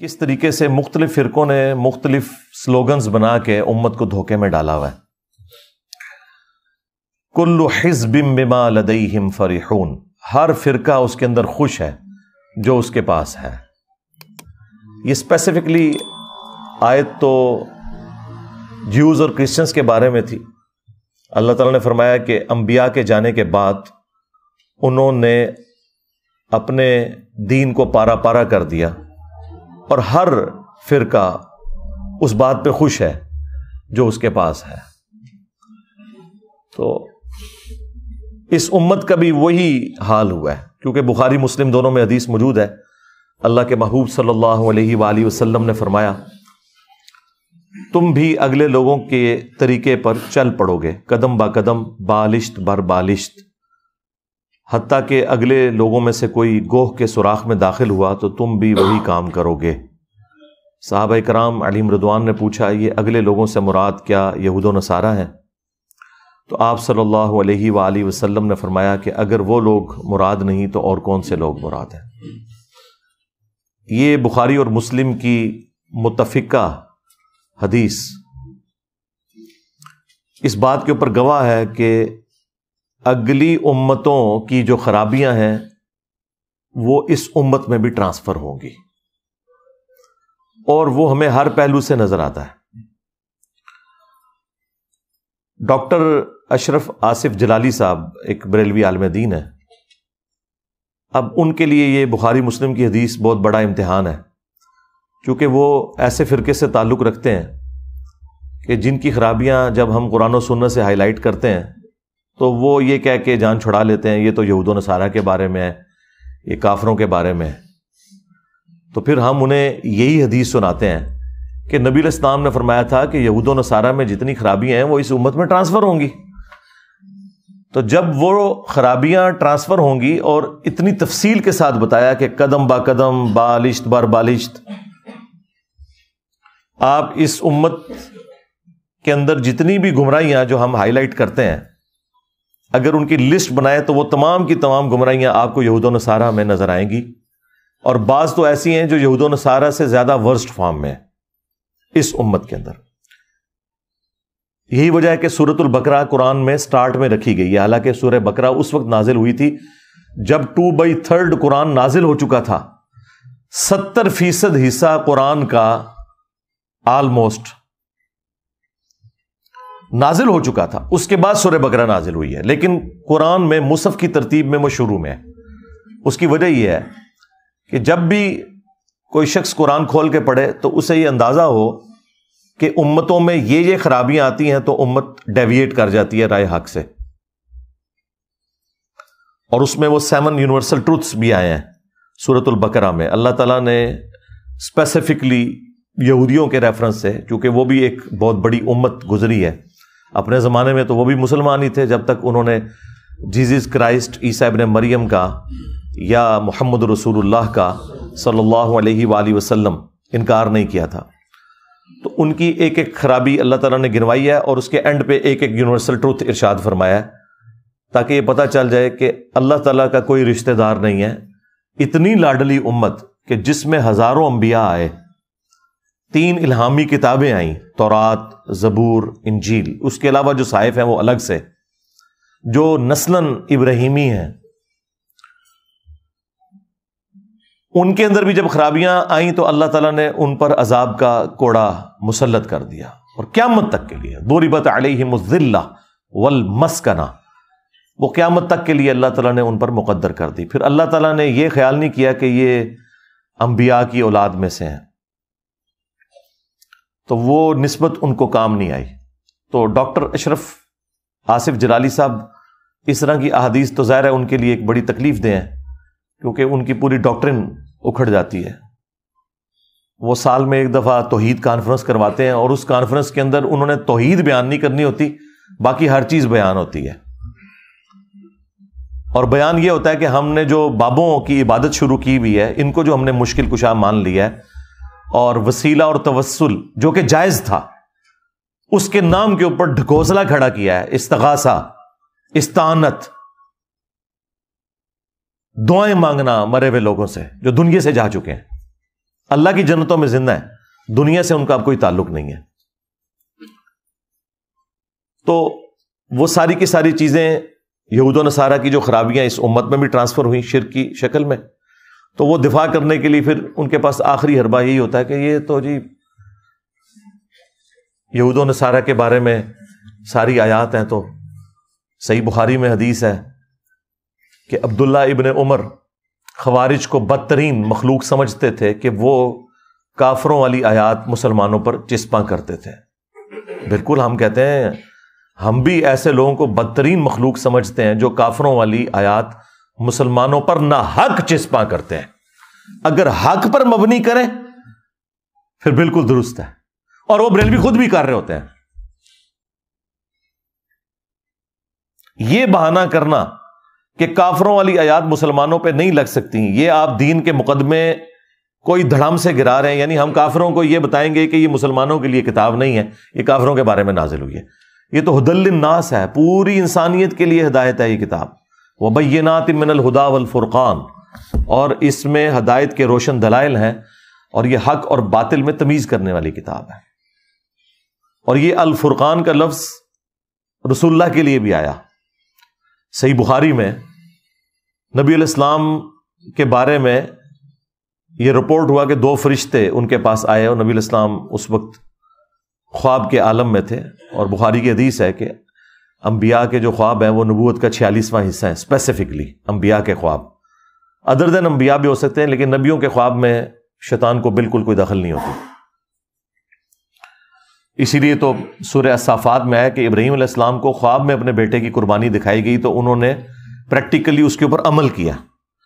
کس طریقے سے مختلف فرقوں نے مختلف سلوگنز بنا کے امت کو دھوکے میں ڈالا ہوا ہے. کل حزب بما لدیہم فرحون، ہر فرقہ اس کے اندر خوش ہے جو اس کے پاس ہے. یہ اسپیسیفکلی آیت تو جیوز اور کرسچنس کے بارے میں تھی. اللہ تعالیٰ نے فرمایا کہ انبیاء کے جانے کے بعد انہوں نے اپنے دین کو پارا پارا کر دیا اور ہر فرقہ اس بات پہ خوش ہے جو اس کے پاس ہے. تو اس امت کا بھی وہی حال ہوا ہے، کیونکہ بخاری مسلم دونوں میں حدیث موجود ہے. اللہ کے محبوب صلی اللہ علیہ وآلہ وسلم نے فرمایا تم بھی اگلے لوگوں کے طریقے پر چل پڑو گے، قدم با قدم، بالشت بر بالشت، حتیٰ کہ اگلے لوگوں میں سے کوئی گوہ کے سوراخ میں داخل ہوا تو تم بھی وہی کام کرو گے. صحابہ کرام علیہم رضوان نے پوچھا یہ اگلے لوگوں سے مراد کیا یہود و نصارہ ہیں؟ تو آپ صلی اللہ علیہ وآلہ وسلم نے فرمایا کہ اگر وہ لوگ مراد نہیں تو اور کون سے لوگ مراد ہیں. یہ بخاری اور مسلم کی متفقہ حدیث اس بات کے اوپر گواہ ہے کہ اگلی امتوں کی جو خرابیاں ہیں وہ اس امت میں بھی ٹرانسفر ہوں گی، اور وہ ہمیں ہر پہلو سے نظر آتا ہے. ڈاکٹر اشرف آصف جلالی صاحب ایک بریلوی عالم دین ہے. اب ان کے لیے یہ بخاری مسلم کی حدیث بہت بڑا امتحان ہے، کیونکہ وہ ایسے فرقے سے تعلق رکھتے ہیں کہ جن کی خرابیاں جب ہم قرآن و سنت سے ہائی لائٹ کرتے ہیں تو وہ یہ کہہ کے جان چھڑا لیتے ہیں یہ تو یہود و نصارہ کے بارے میں ہے، یہ کافروں کے بارے میں ہے. تو پھر ہم انہیں یہی حدیث سناتے ہیں کہ نبی علیہ السلام نے فرمایا تھا کہ یہود و نصارہ میں جتنی خرابیاں ہیں وہ اس امت میں ٹرانسفر ہوں گی. تو جب وہ خرابیاں ٹرانسفر ہوں گی اور اتنی تفصیل کے ساتھ بتایا کہ قدم با قدم، بالشت بر بالشت، آپ اس امت کے اندر جتنی بھی گمراہیاں جو ہم ہائی لائٹ کرتے ہیں اگر ان کی لسٹ بنائے تو وہ تمام کی تمام گمراہیاں آپ کو یہود و نصارہ میں نظر آئیں گی، اور بعض تو ایسی ہیں جو یہود و نصارہ سے زیادہ ورسٹ فارم میں اس امت کے اندر. یہی وجہ ہے کہ سورۃ البقرہ قرآن میں سٹارٹ میں رکھی گئی ہے، حالانکہ سورہ بقرہ اس وقت نازل ہوئی تھی جب 2/3 قرآن نازل ہو چکا تھا. 70% حصہ قرآن کا آلموسٹ نازل ہو چکا تھا، اس کے بعد سورہ بقرہ نازل ہوئی ہے. لیکن قرآن میں مصحف کی ترتیب میں وہ شروع میں ہے. اس کی وجہ یہ ہے کہ جب بھی کوئی شخص قرآن کھول کے پڑھے تو اسے یہ اندازہ ہو کہ امتوں میں یہ خرابیاں آتی ہیں تو امت ڈیویٹ کر جاتی ہے رائے حق سے. اور اس میں وہ 7 یونیورسل ٹروتھس بھی آئے ہیں سورۃ البقرہ میں. اللہ تعالیٰ نے اسپیسیفکلی یہودیوں کے ریفرنس سے، کیونکہ وہ بھی ایک بہت بڑی امت گزری ہے اپنے زمانے میں، تو وہ بھی مسلمان ہی تھے جب تک انہوں نے جیزس کرائسٹ عیسیٰ ابن مریم کا یا محمد رسول اللہ کا صلی اللہ علیہ وآلہ وسلم انکار نہیں کیا تھا. تو ان کی ایک ایک خرابی اللہ تعالیٰ نے گنوائی ہے اور اس کے اینڈ پہ ایک ایک یونیورسل ٹروتھ ارشاد فرمایا ہے تاکہ یہ پتہ چل جائے کہ اللہ تعالیٰ کا کوئی رشتہ دار نہیں ہے. اتنی لاڈلی امت کہ جس میں ہزاروں انبیاء آئے، 3 الہامی کتابیں آئیں، تورات، زبور، انجیل، اس کے علاوہ جو صحائف ہیں وہ الگ سے، جو نسلاً ابراہیمی ہیں. ان کے اندر بھی جب خرابیاں آئیں تو اللہ تعالیٰ نے ان پر عذاب کا کوڑا مسلط کر دیا، اور قیامت تک کے لیے ضربت علیہم الذلہ والمسکنہ، وہ قیامت تک کے لیے اللہ تعالیٰ نے ان پر مقدر کر دی. پھر اللہ تعالیٰ نے یہ خیال نہیں کیا کہ یہ انبیاء کی اولاد میں سے ہیں، تو وہ نسبت ان کو کام نہیں آئی. تو ڈاکٹر اشرف آصف جلالی صاحب اس طرح کی احادیث تو ظاہر ہے ان کے لیے ایک بڑی تکلیف دہ ہیں، کیونکہ ان کی پوری ڈاکٹرن اکھڑ جاتی ہے. وہ سال میں ایک دفعہ توحید کانفرنس کرواتے ہیں اور اس کانفرنس کے اندر انہوں نے توحید بیان نہیں کرنی ہوتی، باقی ہر چیز بیان ہوتی ہے. اور بیان یہ ہوتا ہے کہ ہم نے جو بابوں کی عبادت شروع کی ہوئی ہے ان کو جو ہم نے مشکل کشا مان لیا ہے، اور وسیلہ اور توسل جو کہ جائز تھا اس کے نام کے اوپر ڈھکوسلا کھڑا کیا ہے، استغاثہ، استعانت، دعائیں مانگنا مرے ہوئے لوگوں سے جو دنیا سے جا چکے ہیں. اللہ کی جنتوں میں زندہ ہیں، دنیا سے ان کا اب کوئی تعلق نہیں ہے۔ تو وہ ساری کی ساری چیزیں یہود و نصارہ کی جو خرابیاں اس امت میں بھی ٹرانسفر ہوئی شرک کی شکل میں، تو وہ دفاع کرنے کے لیے پھر ان کے پاس آخری حربہ یہی ہوتا ہے کہ یہ تو جی یہود و نصارہ کے بارے میں ساری آیات ہیں، تو صحیح بخاری میں حدیث ہے کہ عبداللہ ابن عمر خوارج کو بدترین مخلوق سمجھتے تھے کہ وہ کافروں والی آیات مسلمانوں پر چسپاں کرتے تھے۔ بالکل ہم کہتے ہیں ہم بھی ایسے لوگوں کو بدترین مخلوق سمجھتے ہیں جو کافروں والی آیات مسلمانوں پر ناحق چسپاں کرتے ہیں۔ اگر حق پر مبنی کریں پھر بالکل درست ہے، اور وہ بریلوی خود بھی کر رہے ہوتے ہیں۔ یہ بہانہ کرنا کہ کافروں والی آیات مسلمانوں پہ نہیں لگ سکتی، یہ آپ دین کے مقدمے کوئی دھڑام سے گرا رہے ہیں۔ یعنی ہم کافروں کو یہ بتائیں گے کہ یہ مسلمانوں کے لیے کتاب نہیں ہے، یہ کافروں کے بارے میں نازل ہوئی ہے۔ یہ تو ہدی للناس ہے، پوری انسانیت کے لیے ہدایت ہے یہ کتاب، وبینات من الہدی والفرقان، اور اس میں ہدایت کے روشن دلائل ہیں، اور یہ حق اور باطل میں تمیز کرنے والی کتاب ہے۔ اور یہ الفرقان کا لفظ رسول اللہ کے لیے بھی آیا۔ صحیح بخاری میں نبی علیہ السلام کے بارے میں یہ رپورٹ ہوا کہ 2 فرشتے ان کے پاس آئے، اور نبی علیہ السلام اس وقت خواب کے عالم میں تھے، اور بخاری کی حدیث ہے کہ انبیاء کے جو خواب ہیں وہ نبوت کا 46واں حصہ ہیں، اسپیسیفکلی انبیاء کے خواب۔ ادر دین انبیاء بھی ہو سکتے ہیں، لیکن نبیوں کے خواب میں شیطان کو بالکل کوئی دخل نہیں ہوتی۔ اسی لیے تو سورہ الصافات میں ہے کہ ابراہیم علیہ السلام کو خواب میں اپنے بیٹے کی قربانی دکھائی گئی تو انہوں نے پریکٹیکلی اس کے اوپر عمل کیا،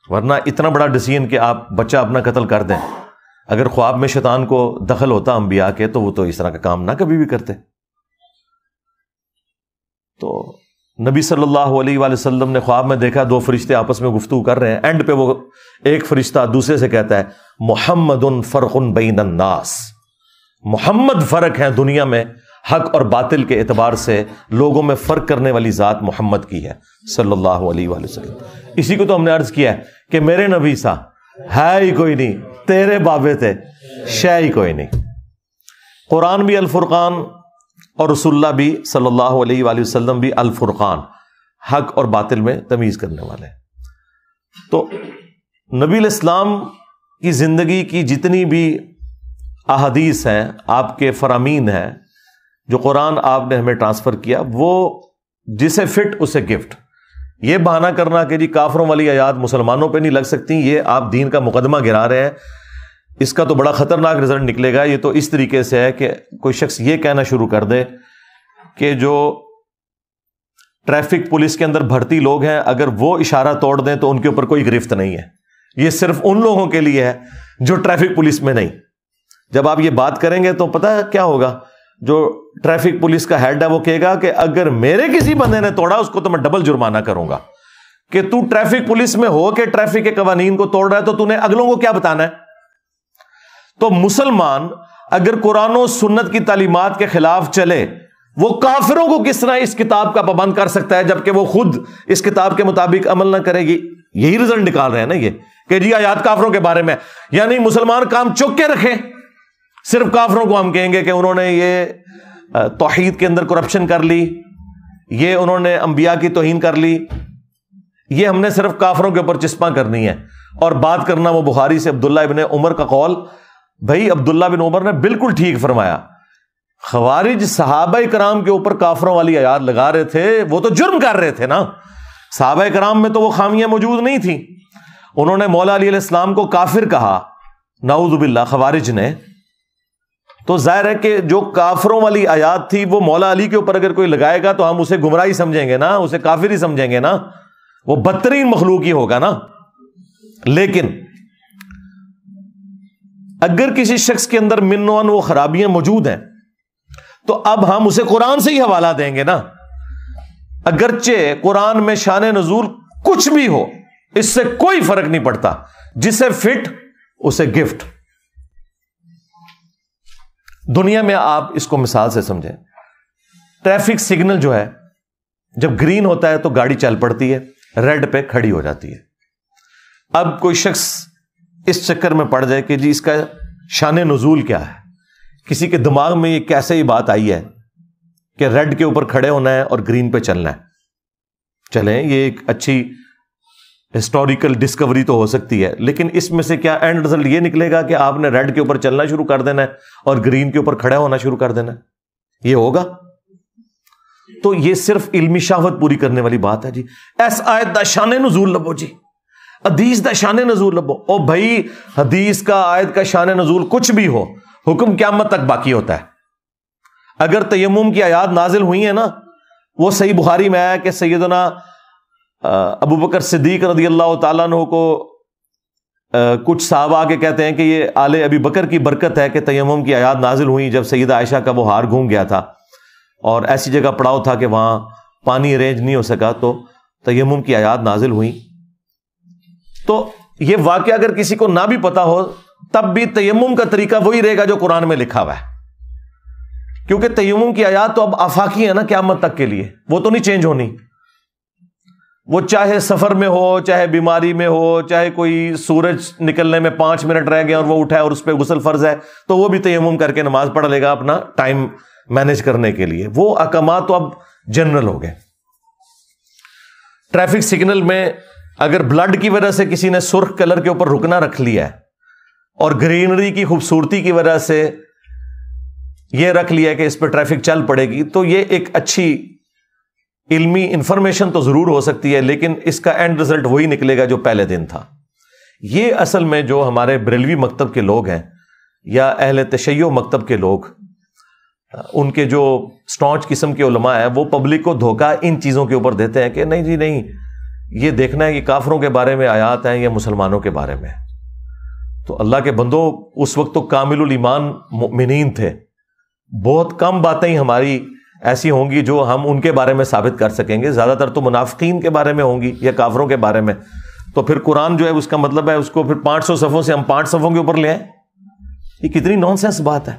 ورنہ اتنا بڑا ڈیسیژن کہ آپ بچہ اپنا قتل کر دیں، اگر خواب میں شیطان کو دخل ہوتا انبیاء کے تو وہ تو اس طرح کا کام نہ کبھی بھی کرتے۔ تو نبی صلی اللہ علیہ وآلہ وسلم نے خواب میں دیکھا 2 فرشتے آپس میں گفتگو کر رہے ہیں، اینڈ پہ وہ ایک فرشتہ دوسرے سے کہتا ہے محمد فرق بین الناس، محمد فرق ہے دنیا میں حق اور باطل کے اعتبار سے، لوگوں میں فرق کرنے والی ذات محمد کی ہے صلی اللہ علیہ وآلہ وسلم۔ اسی کو تو ہم نے عرض کیا ہے کہ میرے نبی سا ہے ہی کوئی نہیں، تیرے بابے تھے شے ہی کوئی نہیں۔ قرآن بھی الفرقان اور رسول اللہ بھی صلی اللہ علیہ وآلہ وسلم بھی الفرقان، حق اور باطل میں تمیز کرنے والے۔ تو نبی علیہ السلام کی زندگی کی جتنی بھی احادیث ہیں، آپ کے فرامین ہیں، جو قرآن آپ نے ہمیں ٹرانسفر کیا، وہ جسے فٹ اسے گفٹ۔ یہ بہانہ کرنا کہ جی کافروں والی آیات مسلمانوں پہ نہیں لگ سکتی، یہ آپ دین کا مقدمہ گرا رہے ہیں، اس کا تو بڑا خطرناک رزلٹ نکلے گا۔ یہ تو اس طریقے سے ہے کہ کوئی شخص یہ کہنا شروع کر دے کہ جو ٹریفک پولیس کے اندر بھرتی لوگ ہیں اگر وہ اشارہ توڑ دیں تو ان کے اوپر کوئی گرفت نہیں ہے، یہ صرف ان لوگوں کے لیے ہے جو ٹریفک پولیس میں نہیں۔ جب آپ یہ بات کریں گے تو پتہ کیا ہوگا، جو ٹریفک پولیس کا ہیڈ ہے وہ کہے گا کہ اگر میرے کسی بندے نے توڑا اس کو تو میں ڈبل جرمانہ کروں گا، کہ تو ٹریفک پولیس میں ہو کے ٹریفک کے قوانین کو توڑ رہا ہے تو تو نے اگلوں کو کیا بتانا ہے۔ تو مسلمان اگر قرآن و سنت کی تعلیمات کے خلاف چلے، وہ کافروں کو کس طرح اس کتاب کا پابند کر سکتا ہے جبکہ وہ خود اس کتاب کے مطابق عمل نہ کرے گی؟ یہی رزلٹ نکال رہے ہیں نا یہ کہ جی آیات کافروں کے بارے میں، یعنی مسلمان کام چک کے رکھیں، صرف کافروں کو ہم کہیں گے کہ انہوں نے یہ توحید کے اندر کرپشن کر لی، یہ انہوں نے انبیاء کی توہین کر لی، یہ ہم نے صرف کافروں کے اوپر چسپاں کرنی ہے۔ اور بات کرنا وہ بخاری سے عبداللہ ابن عمر کا قول، بھائی عبداللہ بن عمر نے بالکل ٹھیک فرمایا، خوارج صحابہ کرام کے اوپر کافروں والی آیات لگا رہے تھے، وہ تو جرم کر رہے تھے نا، صحابہ کرام میں تو وہ خامیاں موجود نہیں تھیں۔ انہوں نے مولا علی علیہ السلام کو کافر کہا، نعوذ باللہ، خوارج نے، تو ظاہر ہے کہ جو کافروں والی آیات تھی وہ مولا علی کے اوپر اگر کوئی لگائے گا تو ہم اسے گمراہی سمجھیں گے نا، اسے کافر ہی سمجھیں گے نا، وہ بدترین مخلوق ہی ہوگا نا۔ لیکن اگر کسی شخص کے اندر من و وہ خرابیاں موجود ہیں تو اب ہم اسے قرآن سے ہی حوالہ دیں گے نا، اگرچہ قرآن میں شان نزول کچھ بھی ہو، اس سے کوئی فرق نہیں پڑتا، جسے فٹ اسے گفٹ۔ دنیا میں آپ اس کو مثال سے سمجھیں، ٹریفک سگنل جو ہے جب گرین ہوتا ہے تو گاڑی چل پڑتی ہے، ریڈ پہ کھڑی ہو جاتی ہے۔ اب کوئی شخص اس چکر میں پڑ جائے کہ جی اس کا شان نزول کیا ہے، کسی کے دماغ میں یہ کیسے یہ بات آئی ہے کہ ریڈ کے اوپر کھڑے ہونا ہے اور گرین پہ چلنا ہے. چلیں یہ ایک اچھی ہسٹوریکل ڈسکوری تو ہو سکتی ہے، لیکن اس میں سے کیا اینڈ رزلٹ یہ نکلے گا کہ آپ نے ریڈ کے اوپر چلنا شروع کر دینا ہے اور گرین کے اوپر کھڑا ہونا شروع کر دینا ہے؟ یہ ہوگا؟ تو یہ صرف علمی شہوت پوری کرنے والی بات ہے. جی ایس آیت دا شان نزول لبو، جی حدیث دا شان نزول لبو. او بھائی حدیث کا آیت کا شان نزول کچھ بھی ہو، حکم قیامت تک باقی ہوتا ہے. اگر تیمم کی آیات نازل ہوئی ہیں نا، وہ صحیح بخاری میں آیا کہ سیدنا ابو بکر صدیق رضی اللہ تعالیٰ عنہ کو کچھ صحابہ آ کے کہتے ہیں کہ یہ آل ابی بکر کی برکت ہے کہ تیمم کی آیات نازل ہوئی جب سیدہ عائشہ کا وہ ہار گھوم گیا تھا اور ایسی جگہ پڑاؤ تھا کہ وہاں پانی ارینج نہیں ہو سکا، تو تیمم کی آیات نازل ہوئی. تو یہ واقعہ اگر کسی کو نہ بھی پتا ہو تب بھی تیمم کا طریقہ وہی رہے گا جو قرآن میں لکھا ہوا ہے، کیونکہ تیمم کی آیات تو اب آفاقی ہے نا قیامت تک کے لیے، وہ تو نہیں چینج ہونی. وہ چاہے سفر میں ہو، چاہے بیماری میں ہو، چاہے کوئی سورج نکلنے میں 5 منٹ رہ گئے اور وہ اٹھا ہے اور اس پہ غسل فرض ہے تو وہ بھی تیمم کر کے نماز پڑھ لے گا اپنا ٹائم مینج کرنے کے لیے. وہ احکامات تو اب جنرل ہو گئے. ٹریفک سگنل میں اگر بلڈ کی وجہ سے کسی نے سرخ کلر کے اوپر رکنا رکھ لیا ہے اور گرینری کی خوبصورتی کی وجہ سے یہ رکھ لیا ہے کہ اس پہ ٹریفک چل پڑے گی، تو یہ ایک اچھی علمی انفارمیشن تو ضرور ہو سکتی ہے، لیکن اس کا اینڈ رزلٹ وہی نکلے گا جو پہلے دن تھا. یہ اصل میں جو ہمارے بریلوی مکتب کے لوگ ہیں یا اہل تشیع مکتب کے لوگ، ان کے جو سٹانچ قسم کے علماء ہیں، وہ پبلک کو دھوکہ ان چیزوں کے اوپر دیتے ہیں کہ نہیں جی نہیں، یہ دیکھنا ہے کہ کافروں کے بارے میں آیات ہیں یا مسلمانوں کے بارے میں. تو اللہ کے بندوں، اس وقت تو کامل الایمان مؤمنین تھے. بہت کم باتیں ہماری ایسی ہوں گی جو ہم ان کے بارے میں ثابت کر سکیں گے، زیادہ تر تو منافقین کے بارے میں ہوں گی یا کافروں کے بارے میں. تو پھر قرآن جو ہے اس کا مطلب ہے اس کو پھر 500 صفوں سے ہم 5 صفوں کے اوپر لے آئیں؟ یہ کتنی نان سینس بات ہے.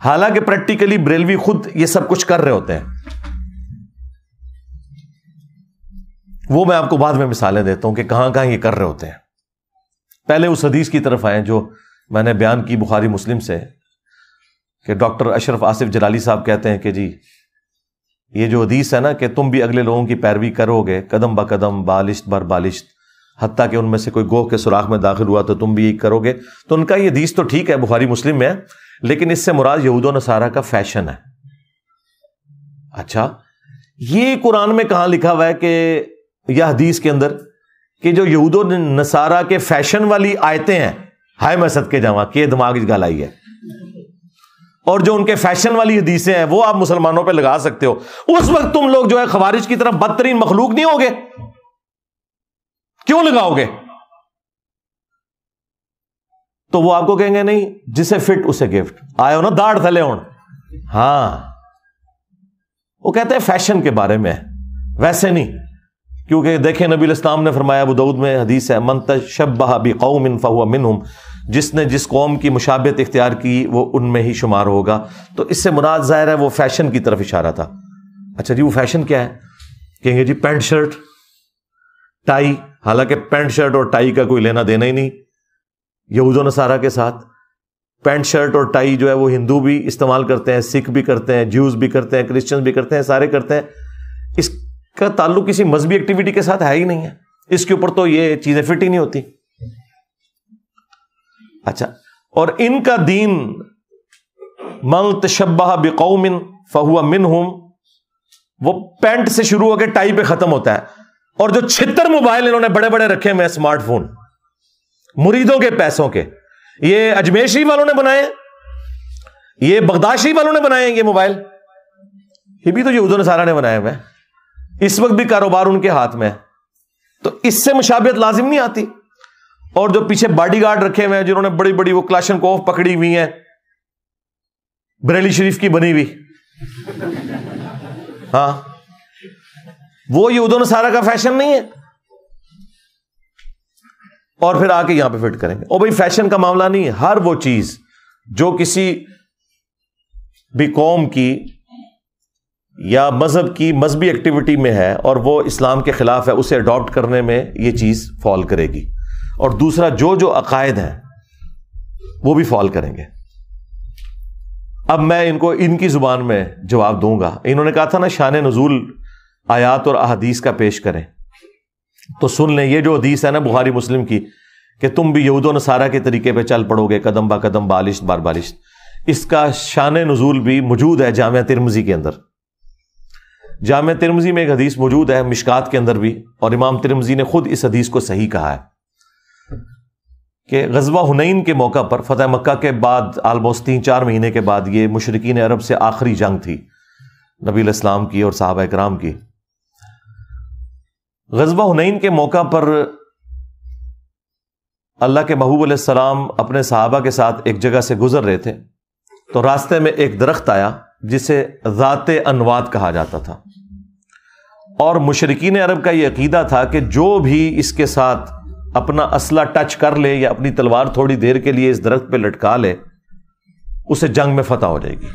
حالانکہ پریکٹیکلی بریلوی خود یہ سب کچھ کر رہے ہوتے ہیں. وہ میں آپ کو بعد میں مثالیں دیتا ہوں کہ کہاں کہاں یہ کر رہے ہوتے ہیں. پہلے اس حدیث کی طرف آئیں جو میں نے بیان کی بخاری مسلم سے، کہ ڈاکٹر اشرف آصف جلالی صاحب کہتے ہیں کہ جی یہ جو حدیث ہے نا کہ تم بھی اگلے لوگوں کی پیروی کرو گے قدم با قدم، بالشت بر بالشت، حتیٰ کہ ان میں سے کوئی گوہ کے سوراخ میں داخل ہوا تو تم بھی یہی کرو گے. تو ان کا یہ حدیث تو ٹھیک ہے، بخاری مسلم میں ہے، لیکن اس سے مراد یہود و نصارہ کا فیشن ہے. اچھا، یہ قرآن میں کہاں لکھا ہوا ہے کہ یا حدیث کے اندر کہ جو یہود و نصارہ کے فیشن والی آیتیں ہیں، ہائے میں صدقے جاواں کہ دماغ گل آئی ہے، اور جو ان کے فیشن والی حدیثیں ہیں وہ آپ مسلمانوں پہ لگا سکتے ہو، اس وقت تم لوگ جو ہے خوارج کی طرف بدترین مخلوق نہیں ہوگے؟ کیوں لگاؤ گے؟ تو وہ آپ کو کہیں گے نہیں، جسے فٹ اسے گفٹ، آئے ہو نا داڑھ تھلے ہون. ہاں، وہ کہتے ہیں فیشن کے بارے میں، ویسے نہیں. کیونکہ دیکھیں نبی الاسلام نے فرمایا، ابو داؤد میں حدیث ہے، من تشبہ بقوم فہو منہم، جس نے جس قوم کی مشابہت اختیار کی وہ ان میں ہی شمار ہوگا. تو اس سے مراد ظاہر ہے وہ فیشن کی طرف اشارہ تھا. اچھا جی، وہ فیشن کیا ہے؟ کہیں گے جی پینٹ شرٹ ٹائی. حالانکہ پینٹ شرٹ اور ٹائی کا کوئی لینا دینا ہی نہیں یہود و نصارہ کے ساتھ. پینٹ شرٹ اور ٹائی جو ہے وہ ہندو بھی استعمال کرتے ہیں، سکھ بھی کرتے ہیں، جیوز بھی کرتے ہیں، کرسچن بھی کرتے ہیں، سارے کرتے ہیں. اس کا تعلق کسی مذہبی ایکٹیویٹی کے ساتھ ہے ہی نہیں ہے. اس کے اوپر تو یہ چیزیں فٹ ہی نہیں ہوتی. اچھا، اور ان کا دین من تشبہ بقوم فہو منہم، وہ پینٹ سے شروع ہو کے ٹائی پہ ختم ہوتا ہے. اور جو 76 موبائل انہوں نے بڑے بڑے رکھے ہوئے اسمارٹ فون مریدوں کے پیسوں کے، یہ اجمیشی والوں نے بنائے، یہ بغداشی والوں نے بنائے یہ موبائل، یہ بھی تو یہود و نصارہ نے بنائے ہوئے. اس وقت بھی کاروبار ان کے ہاتھ میں ہے. تو اس سے مشابہت لازم نہیں آتی. اور جو پیچھے باڈی گارڈ رکھے ہوئے ہیں جنہوں نے بڑی بڑی وہ کلاشنکوف پکڑی ہوئی ہیں، بریلی شریف کی بنی ہوئی، ہاں، وہ یہود و نصارہ کا فیشن نہیں ہے. اور پھر آ کے یہاں پہ فٹ کریں گے. اور بھائی فیشن کا معاملہ نہیں ہے، ہر وہ چیز جو کسی بھی قوم کی یا مذہب کی مذہبی ایکٹیویٹی میں ہے اور وہ اسلام کے خلاف ہے، اسے اڈاپٹ کرنے میں یہ چیز فال کرے گی. اور دوسرا جو عقائد ہیں وہ بھی فال کریں گے. اب میں ان کو ان کی زبان میں جواب دوں گا. انہوں نے کہا تھا نا شان نزول آیات اور احادیث کا پیش کریں, تو سن لیں یہ جو حدیث ہے نا بخاری مسلم کی کہ تم بھی یہود و نصارہ کے طریقے پہ چل پڑو گے قدم با قدم بالشت بار بالشت, اس کا شان نزول بھی موجود ہے جامعہ ترمذی کے اندر. جامعہ ترمذی میں ایک حدیث موجود ہے, مشکات کے اندر بھی, اور امام ترمذی نے خود اس حدیث کو صحیح کہا ہے کہ غزوہ حنین کے موقع پر فتح مکہ کے بعد آلموسٹ 3-4 مہینے کے بعد, یہ مشرکین عرب سے آخری جنگ تھی نبی علیہ السلام کی اور صحابہ کرام کی. غزوہ حنین کے موقع پر اللہ کے محبوب علیہ السلام اپنے صحابہ کے ساتھ ایک جگہ سے گزر رہے تھے, تو راستے میں ایک درخت آیا جسے ذات انواد کہا جاتا تھا, اور مشرکین عرب کا یہ عقیدہ تھا کہ جو بھی اس کے ساتھ اپنا اسلحہ ٹچ کر لے یا اپنی تلوار تھوڑی دیر کے لیے اس درخت پہ لٹکا لے اسے جنگ میں فتح ہو جائے گی.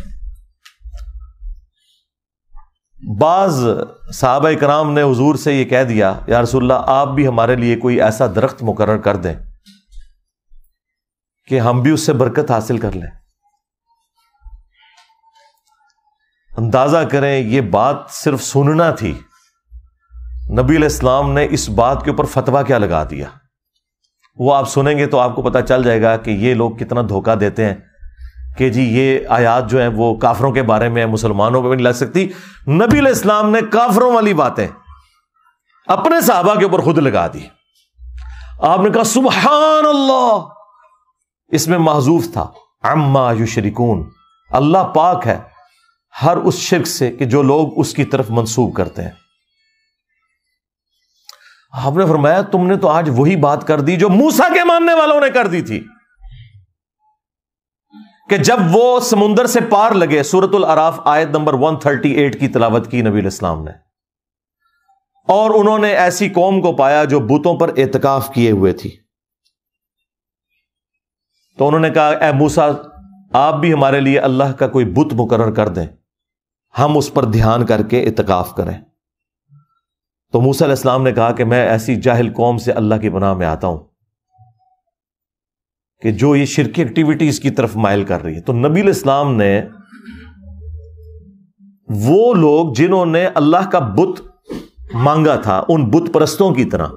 بعض صحابہ کرام نے حضور سے یہ کہہ دیا یا رسول اللہ آپ بھی ہمارے لیے کوئی ایسا درخت مقرر کر دیں کہ ہم بھی اس سے برکت حاصل کر لیں. اندازہ کریں یہ بات صرف سننا تھی, نبی علیہ السلام نے اس بات کے اوپر فتویٰ کیا لگا دیا. وہ آپ سنیں گے تو آپ کو پتہ چل جائے گا کہ یہ لوگ کتنا دھوکہ دیتے ہیں کہ جی یہ آیات جو ہیں وہ کافروں کے بارے میں, مسلمانوں پہ بھی نہیں لگ سکتی. نبی علیہ السلام نے کافروں والی باتیں اپنے صحابہ کے اوپر خود لگا دی. آپ نے کہا سبحان اللہ, اس میں محذوف تھا عما یشرکون, اللہ پاک ہے ہر اس شرک سے کہ جو لوگ اس کی طرف منسوب کرتے ہیں. آپ نے فرمایا تم نے تو آج وہی بات کر دی جو موسیٰ کے ماننے والوں نے کر دی تھی کہ جب وہ سمندر سے پار لگے, سورۃ الاعراف آیت نمبر 138 کی تلاوت کی نبی علیہ السلام نے, اور انہوں نے ایسی قوم کو پایا جو بتوں پر اعتکاف کیے ہوئے تھی. تو انہوں نے کہا اے موسیٰ آپ بھی ہمارے لیے اللہ کا کوئی بت مقرر کر دیں, ہم اس پر دھیان کر کے اعتکاف کریں. تو موسیٰ علیہ السلام نے کہا کہ میں ایسی جاہل قوم سے اللہ کی پناہ میں آتا ہوں کہ جو یہ شرکی ایکٹیویٹیز کی طرف مائل کر رہی ہے. تو نبی علیہ السلام نے وہ لوگ جنہوں نے اللہ کا بت مانگا تھا ان بت پرستوں کی طرح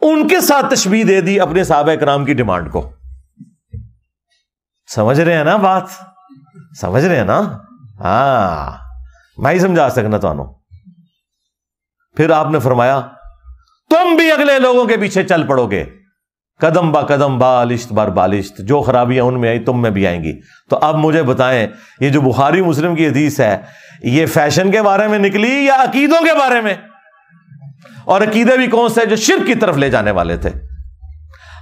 ان کے ساتھ تشبیہ دے دی اپنے صحابہ کرام کی ڈیمانڈ کو. سمجھ رہے ہیں نا بات, سمجھ رہے ہیں نا؟ ہاں میں ہی سمجھا سکنا تو. پھر آپ نے فرمایا تم بھی اگلے لوگوں کے پیچھے چل پڑو گے قدم با قدم بالشت بار بالشت, جو خرابیاں ان میں آئی تم میں بھی آئیں گی. تو اب مجھے بتائیں یہ جو بخاری مسلم کی حدیث ہے یہ فیشن کے بارے میں نکلی یا عقیدوں کے بارے میں؟ اور عقیدے بھی کون سے؟ جو شرک کی طرف لے جانے والے تھے.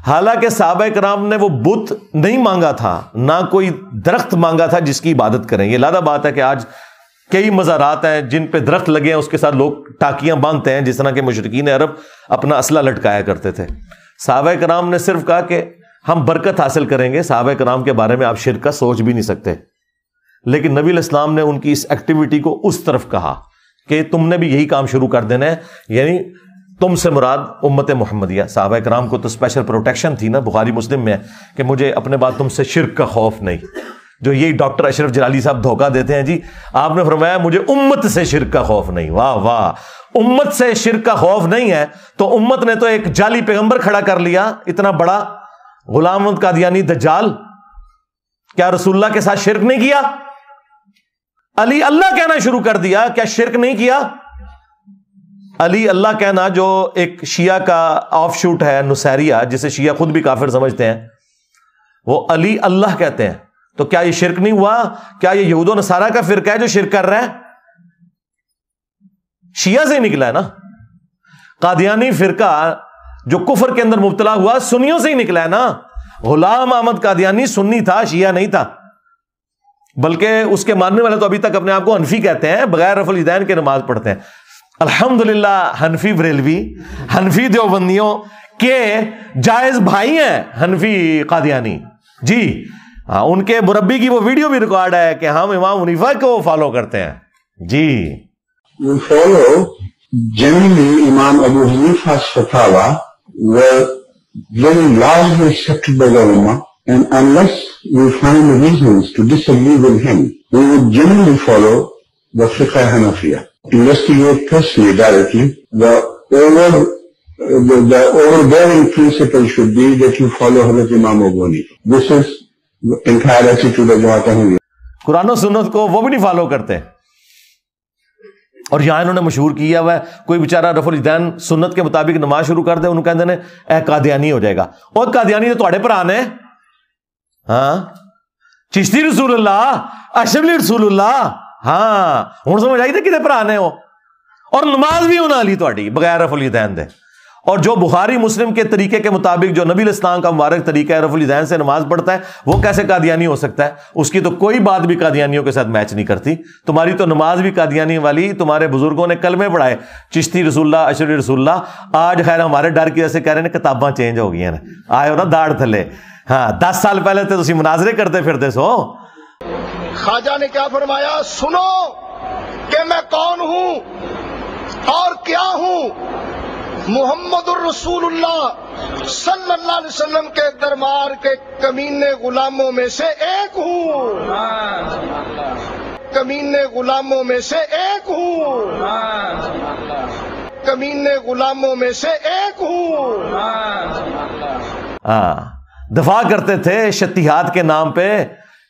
حالانکہ صحابہ کرام نے وہ بت نہیں مانگا تھا, نہ کوئی درخت مانگا تھا جس کی عبادت کریں. یہ لادہ بات ہے کہ آج کئی مزارات ہیں جن پہ درخت لگے ہیں, اس کے ساتھ لوگ ٹاکیاں باندھتے ہیں جس طرح کے مشرکین عرب اپنا اسلحہ لٹکایا کرتے تھے. صحابہ کرام نے صرف کہا کہ ہم برکت حاصل کریں گے. صحابہ کرام کے بارے میں آپ شرک کا سوچ بھی نہیں سکتے, لیکن نبی علیہ السلام نے ان کی اس ایکٹیویٹی کو اس طرف کہا کہ تم نے بھی یہی کام شروع کر دینا ہے. یعنی تم سے مراد امت محمدیہ. صحابہ کرام کو تو اسپیشل پروٹیکشن تھی نا, بخاری مسلم میں کہ مجھے اپنے بعد تم سے شرک کا خوف نہیں. جو یہی ڈاکٹر اشرف جلالی صاحب دھوکہ دیتے ہیں جی, آپ نے فرمایا مجھے امت سے شرک کا خوف نہیں. واہ واہ, امت سے شرک کا خوف نہیں ہے تو امت نے تو ایک جعلی پیغمبر کھڑا کر لیا, اتنا بڑا غلام احمد قادیانی دجال. کیا رسول اللہ کے ساتھ شرک نہیں کیا؟ علی اللہ کہنا شروع کر دیا, کیا شرک نہیں کیا؟ علی اللہ کہنا جو ایک شیعہ کا آف شوٹ ہے نصیریہ, جسے شیعہ خود بھی کافر سمجھتے ہیں, وہ علی اللہ کہتے ہیں. تو کیا یہ شرک نہیں ہوا؟ کیا یہ یہود و نصارہ کا فرقہ ہے جو شرک کر رہا ہے؟ شیعہ سے ہی نکلا ہے نا. قادیانی فرقہ جو کفر کے اندر مبتلا ہوا سنیوں سے ہی نکلا ہے نا. غلام احمد قادیانی سنی تھا, شیعہ نہیں تھا. بلکہ اس کے ماننے والے تو ابھی تک اپنے آپ کو حنفی کہتے ہیں, بغیر رفع الیدین کے نماز پڑھتے ہیں. الحمدللہ حنفی بریلوی, حنفی دیوبندیوں کے جائز بھائی ہیں حنفی قادیانی جی. ہاں, ان کے مربی کی وہ ویڈیو بھی ریکارڈ ہے کہ ہم امام حنیفہ کو فالو کرتے ہیں جی. We follow generally Imam Abu Hanifa's fatwa were very largely accepted by the ulama, And unless we find reasons to disagree with him, we would generally follow the fiqh Hanafiya. Investigate personally, directly. The overbearing principle should be that you follow Hazrat Imam Abu Hanifa. This is the entire attitude of Jamaat Ahmadiyya. قرآن و سنت کو وہ بھی نہیں follow کرتے. اور یہاں انہوں نے مشہور کیا ہوا ہے, کوئی بیچارہ رفع الیدین سنت کے مطابق نماز شروع کر دے, انہوں کہتے ہیں اے قادیانی ہو جائے گا. اور قادیانی تو تھوڑے بھرا نے, ہاں چشتی رسول اللہ, اشرفی رسول اللہ, ہاں ہوں سمجھ آئی تھے کتنے بھرا نے ہو, اور نماز بھی انہاں لی تھوڑی بغیر رفع الیدین دے. اور جو بخاری مسلم کے طریقے کے مطابق جو نبی الاسلام کا مبارک طریقہ ہے رفع الیدین سے نماز پڑھتا ہے, وہ کیسے قادیانی ہو سکتا ہے؟ اس کی تو کوئی بات بھی قادیانیوں کے ساتھ میچ نہیں کرتی. تمہاری تو نماز بھی قادیانی والی, تمہارے بزرگوں نے کلمے پڑھائے چشتی رسول اللہ, اشرفی رسول اللہ. آج خیر ہمارے ڈر کی وجہ سے کہہ رہے ہیں کتاباں چینج ہو گئی ہیں, آئے ہو نا داڑھ تھلے. ہاں 10 سال پہلے تو تسی مناظرے کرتے پھرتے سو. خواجہ نے کیا فرمایا؟ سنو کہ میں کون ہوں اور کیا ہوں. محمد الرسول اللہ صلی اللہ علیہ وسلم کے دربار کے کمینے غلاموں میں سے ایک ہوں, کمینے غلاموں میں سے ایک ہوں, کمینے غلاموں میں سے ایک ہوں. ہاں دفاع کرتے تھے شتیہات کے نام پہ,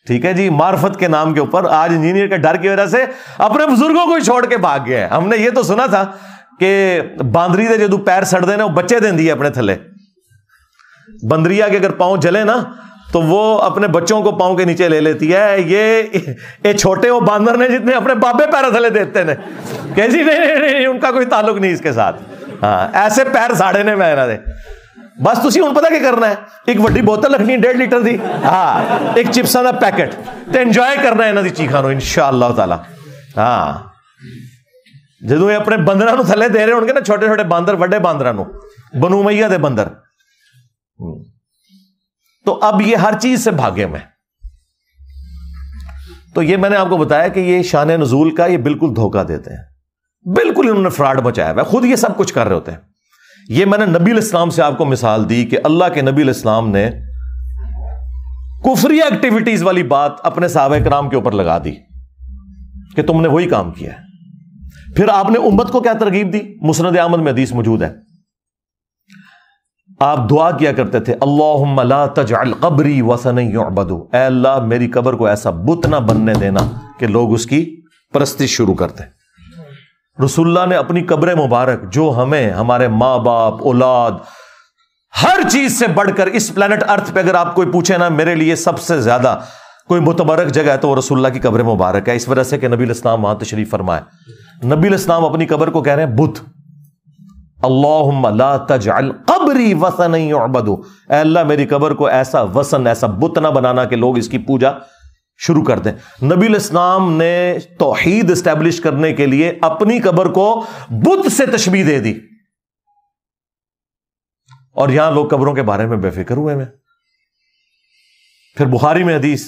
ٹھیک ہے جی, معرفت کے نام کے اوپر. آج انجینئر کے ڈر کی وجہ سے اپنے بزرگوں کو ہی چھوڑ کے بھاگ گیا ہے. ہم نے یہ تو سنا تھا کہ باندری دے جدو پیر سڑ دے نا وہ بچے دیں دی اپنے تھلے. بندریا کے اگر پاؤں جلے نا تو وہ اپنے بچوں کو پاؤں کے نیچے لے لیتی ہے. یہ چھوٹے وہ باندر نے جتنے اپنے بابے پیر تھلے دیتے ہیں کہ جی نہیں ان کا کوئی تعلق نہیں اس کے ساتھ. ہاں ایسے پیر ساڑے نے میں دے. بس تسی ہوں پتہ کیا کرنا ہے, ایک وڈی بوتل رکھنی 1.5 لیٹر دی, ہاں ایک چپساں دا پیکٹ, تے انجوائے کرنا ہے انہاں دی چیخاں نو انشاءاللہ تعالی. ہاں جدوں یہ اپنے بندراں نو تھلے دے رہے ہون گے نا, چھوٹے چھوٹے باندر وڈے باندراں نو, بنو امیہ دے بندر, تو اب یہ ہر چیز سے بھاگے میں. تو یہ میں نے آپ کو بتایا کہ یہ شان نزول کا یہ بالکل دھوکہ دیتے ہیں, بالکل انہوں نے فراڈ مچایا ہوا ہے, خود یہ سب کچھ کر رہے ہوتے ہیں. یہ میں نے نبی الاسلام سے آپ کو مثال دی کہ اللہ کے نبی الاسلام نے کفری ایکٹیویٹیز والی بات اپنے صحابہ کرام کے اوپر لگا دی کہ تم نے وہی کام کیا ہے. پھر آپ نے امت کو کیا ترغیب دی؟ مسند احمد میں حدیث موجود ہے, آپ دعا کیا کرتے تھے اللہم لا تجعل قبری وثنا یعبد, اے اللہ میری قبر کو ایسا بت نہ بننے دینا کہ لوگ اس کی پرستش شروع کرتے. رسول اللہ نے اپنی قبر مبارک جو ہمیں ہمارے ماں باپ اولاد ہر چیز سے بڑھ کر اس پلانٹ ارتھ پہ اگر آپ کوئی پوچھے نا میرے لیے سب سے زیادہ کوئی متبرک جگہ ہے تو وہ رسول اللہ کی قبر مبارک ہے, اس وجہ سے کہ نبی الاسلام وہاں تشریف فرمائے. نبی الاسلام اپنی قبر کو کہہ رہے ہیں بت. اللہم لا تجعل قبری وثنا یعبد, اے اللہ میری قبر کو ایسا وثن ایسا بت نہ بنانا کہ لوگ اس کی پوجا شروع کر دیں. نبی الاسلام نے توحید اسٹیبلش کرنے کے لیے اپنی قبر کو بت سے تشبیہ دے دی, اور یہاں لوگ قبروں کے بارے میں بے فکر ہوئے ہیں. پھر بخاری میں حدیث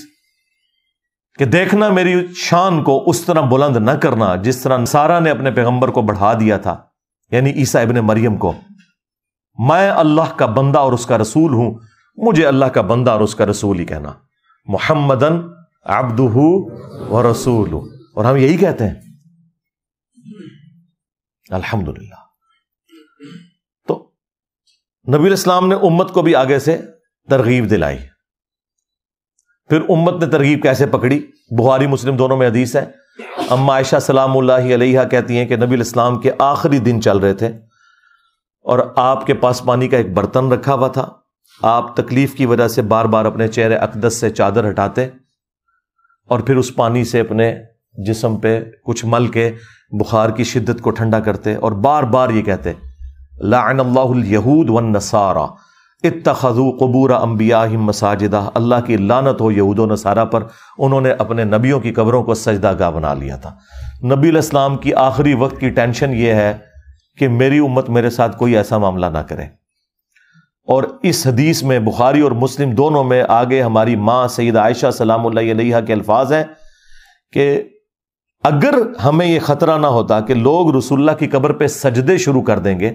کہ دیکھنا میری شان کو اس طرح بلند نہ کرنا جس طرح نصارہ نے اپنے پیغمبر کو بڑھا دیا تھا, یعنی عیسیٰ ابن مریم کو. میں اللہ کا بندہ اور اس کا رسول ہوں, مجھے اللہ کا بندہ اور اس کا رسول ہی کہنا. محمدن عبدہ ورسولہ, اور ہم یہی کہتے ہیں الحمدللہ. تو نبی الاسلام نے امت کو بھی آگے سے ترغیب دلائی. پھر امت نے ترغیب کیسے پکڑی؟ بخاری مسلم دونوں میں حدیث ہے. اما عائشہ سلام اللہ علیہا کہتی ہیں کہ نبی الاسلام کے آخری دن چل رہے تھے اور آپ کے پاس پانی کا ایک برتن رکھا ہوا تھا. آپ تکلیف کی وجہ سے بار بار اپنے چہرے اقدس سے چادر ہٹاتے اور پھر اس پانی سے اپنے جسم پہ کچھ مل کے بخار کی شدت کو ٹھنڈا کرتے اور بار بار یہ کہتے لعن اللہ الیہود والنصارى اتخذوا قبور انبیاءہم مساجدہ, اللہ کی لعنت ہو یہود و نصارہ پر, انہوں نے اپنے نبیوں کی قبروں کو سجدہ گاہ بنا لیا تھا. نبی الاسلام کی آخری وقت کی ٹینشن یہ ہے کہ میری امت میرے ساتھ کوئی ایسا معاملہ نہ کرے. اور اس حدیث میں بخاری اور مسلم دونوں میں آگے ہماری ماں سیدہ عائشہ سلام اللہ علیہا کے الفاظ ہیں کہ اگر ہمیں یہ خطرہ نہ ہوتا کہ لوگ رسول اللہ کی قبر پہ سجدے شروع کر دیں گے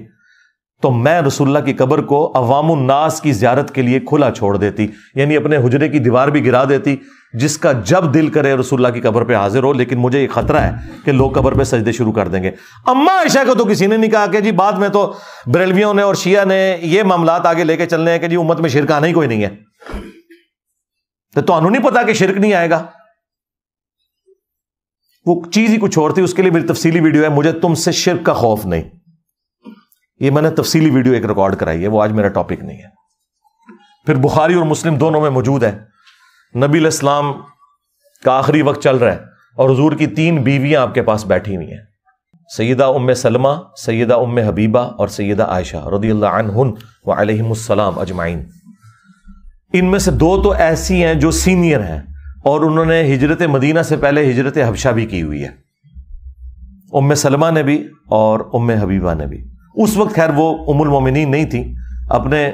تو میں رسول اللہ کی قبر کو عوام الناس کی زیارت کے لیے کھلا چھوڑ دیتی، یعنی اپنے حجرے کی دیوار بھی گرا دیتی، جس کا جب دل کرے رسول اللہ کی قبر پہ حاضر ہو، لیکن مجھے یہ خطرہ ہے کہ لوگ قبر پہ سجدے شروع کر دیں گے۔ اما عائشہ کو تو کسی نے نہیں کہا کہ جی بعد میں تو بریلویوں نے اور شیعہ نے یہ معاملات آگے لے کے چلنے ہیں کہ جی امت میں شرک آنا ہی کوئی نہیں ہے، تو تمہیں نہیں پتا کہ شرک نہیں آئے گا، وہ چیز ہی کچھ اور تھی۔ اس کے لیے میری تفصیلی ویڈیو ہے، مجھے تم سے شرک کا خوف نہیں، یہ میں نے تفصیلی ویڈیو ایک ریکارڈ کرائی ہے، وہ آج میرا ٹاپک نہیں ہے۔ پھر بخاری اور مسلم دونوں میں موجود ہے، نبی علیہ السلام کا آخری وقت چل رہا ہے اور حضور کی 3 بیویاں آپ کے پاس بیٹھی ہوئی ہیں، سیدہ ام سلمہ، سیدہ ام حبیبہ اور سیدہ عائشہ رضی اللہ عنہن وعلیہم السلام اجمعین۔ ان میں سے 2 تو ایسی ہیں جو سینئر ہیں اور انہوں نے ہجرت مدینہ سے پہلے ہجرت حبشہ بھی کی ہوئی ہے، ام سلمہ نے بھی اور ام حبیبہ نے بھی۔ اس وقت خیر وہ ام المومنین نہیں تھی، اپنے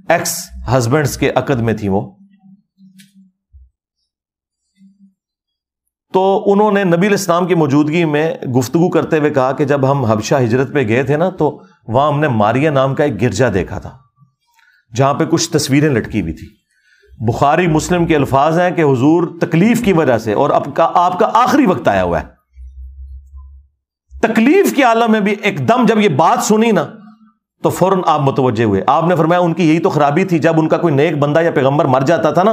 ایکس ہسبینڈز کے عقد میں تھی وہ، تو انہوں نے نبی علیہ السلام کی موجودگی میں گفتگو کرتے ہوئے کہا کہ جب ہم حبشہ ہجرت پہ گئے تھے نا تو وہاں ہم نے ماریہ نام کا ایک گرجا دیکھا تھا جہاں پہ کچھ تصویریں لٹکی ہوئی تھی۔ بخاری مسلم کے الفاظ ہیں کہ حضور تکلیف کی وجہ سے، اور آپ کا آخری وقت آیا ہوا ہے، تکلیف کے عالم میں بھی ایک دم جب یہ بات سنی نا تو فوراً آپ متوجہ ہوئے۔ آپ نے فرمایا ان کی یہی تو خرابی تھی، جب ان کا کوئی نیک بندہ یا پیغمبر مر جاتا تھا نا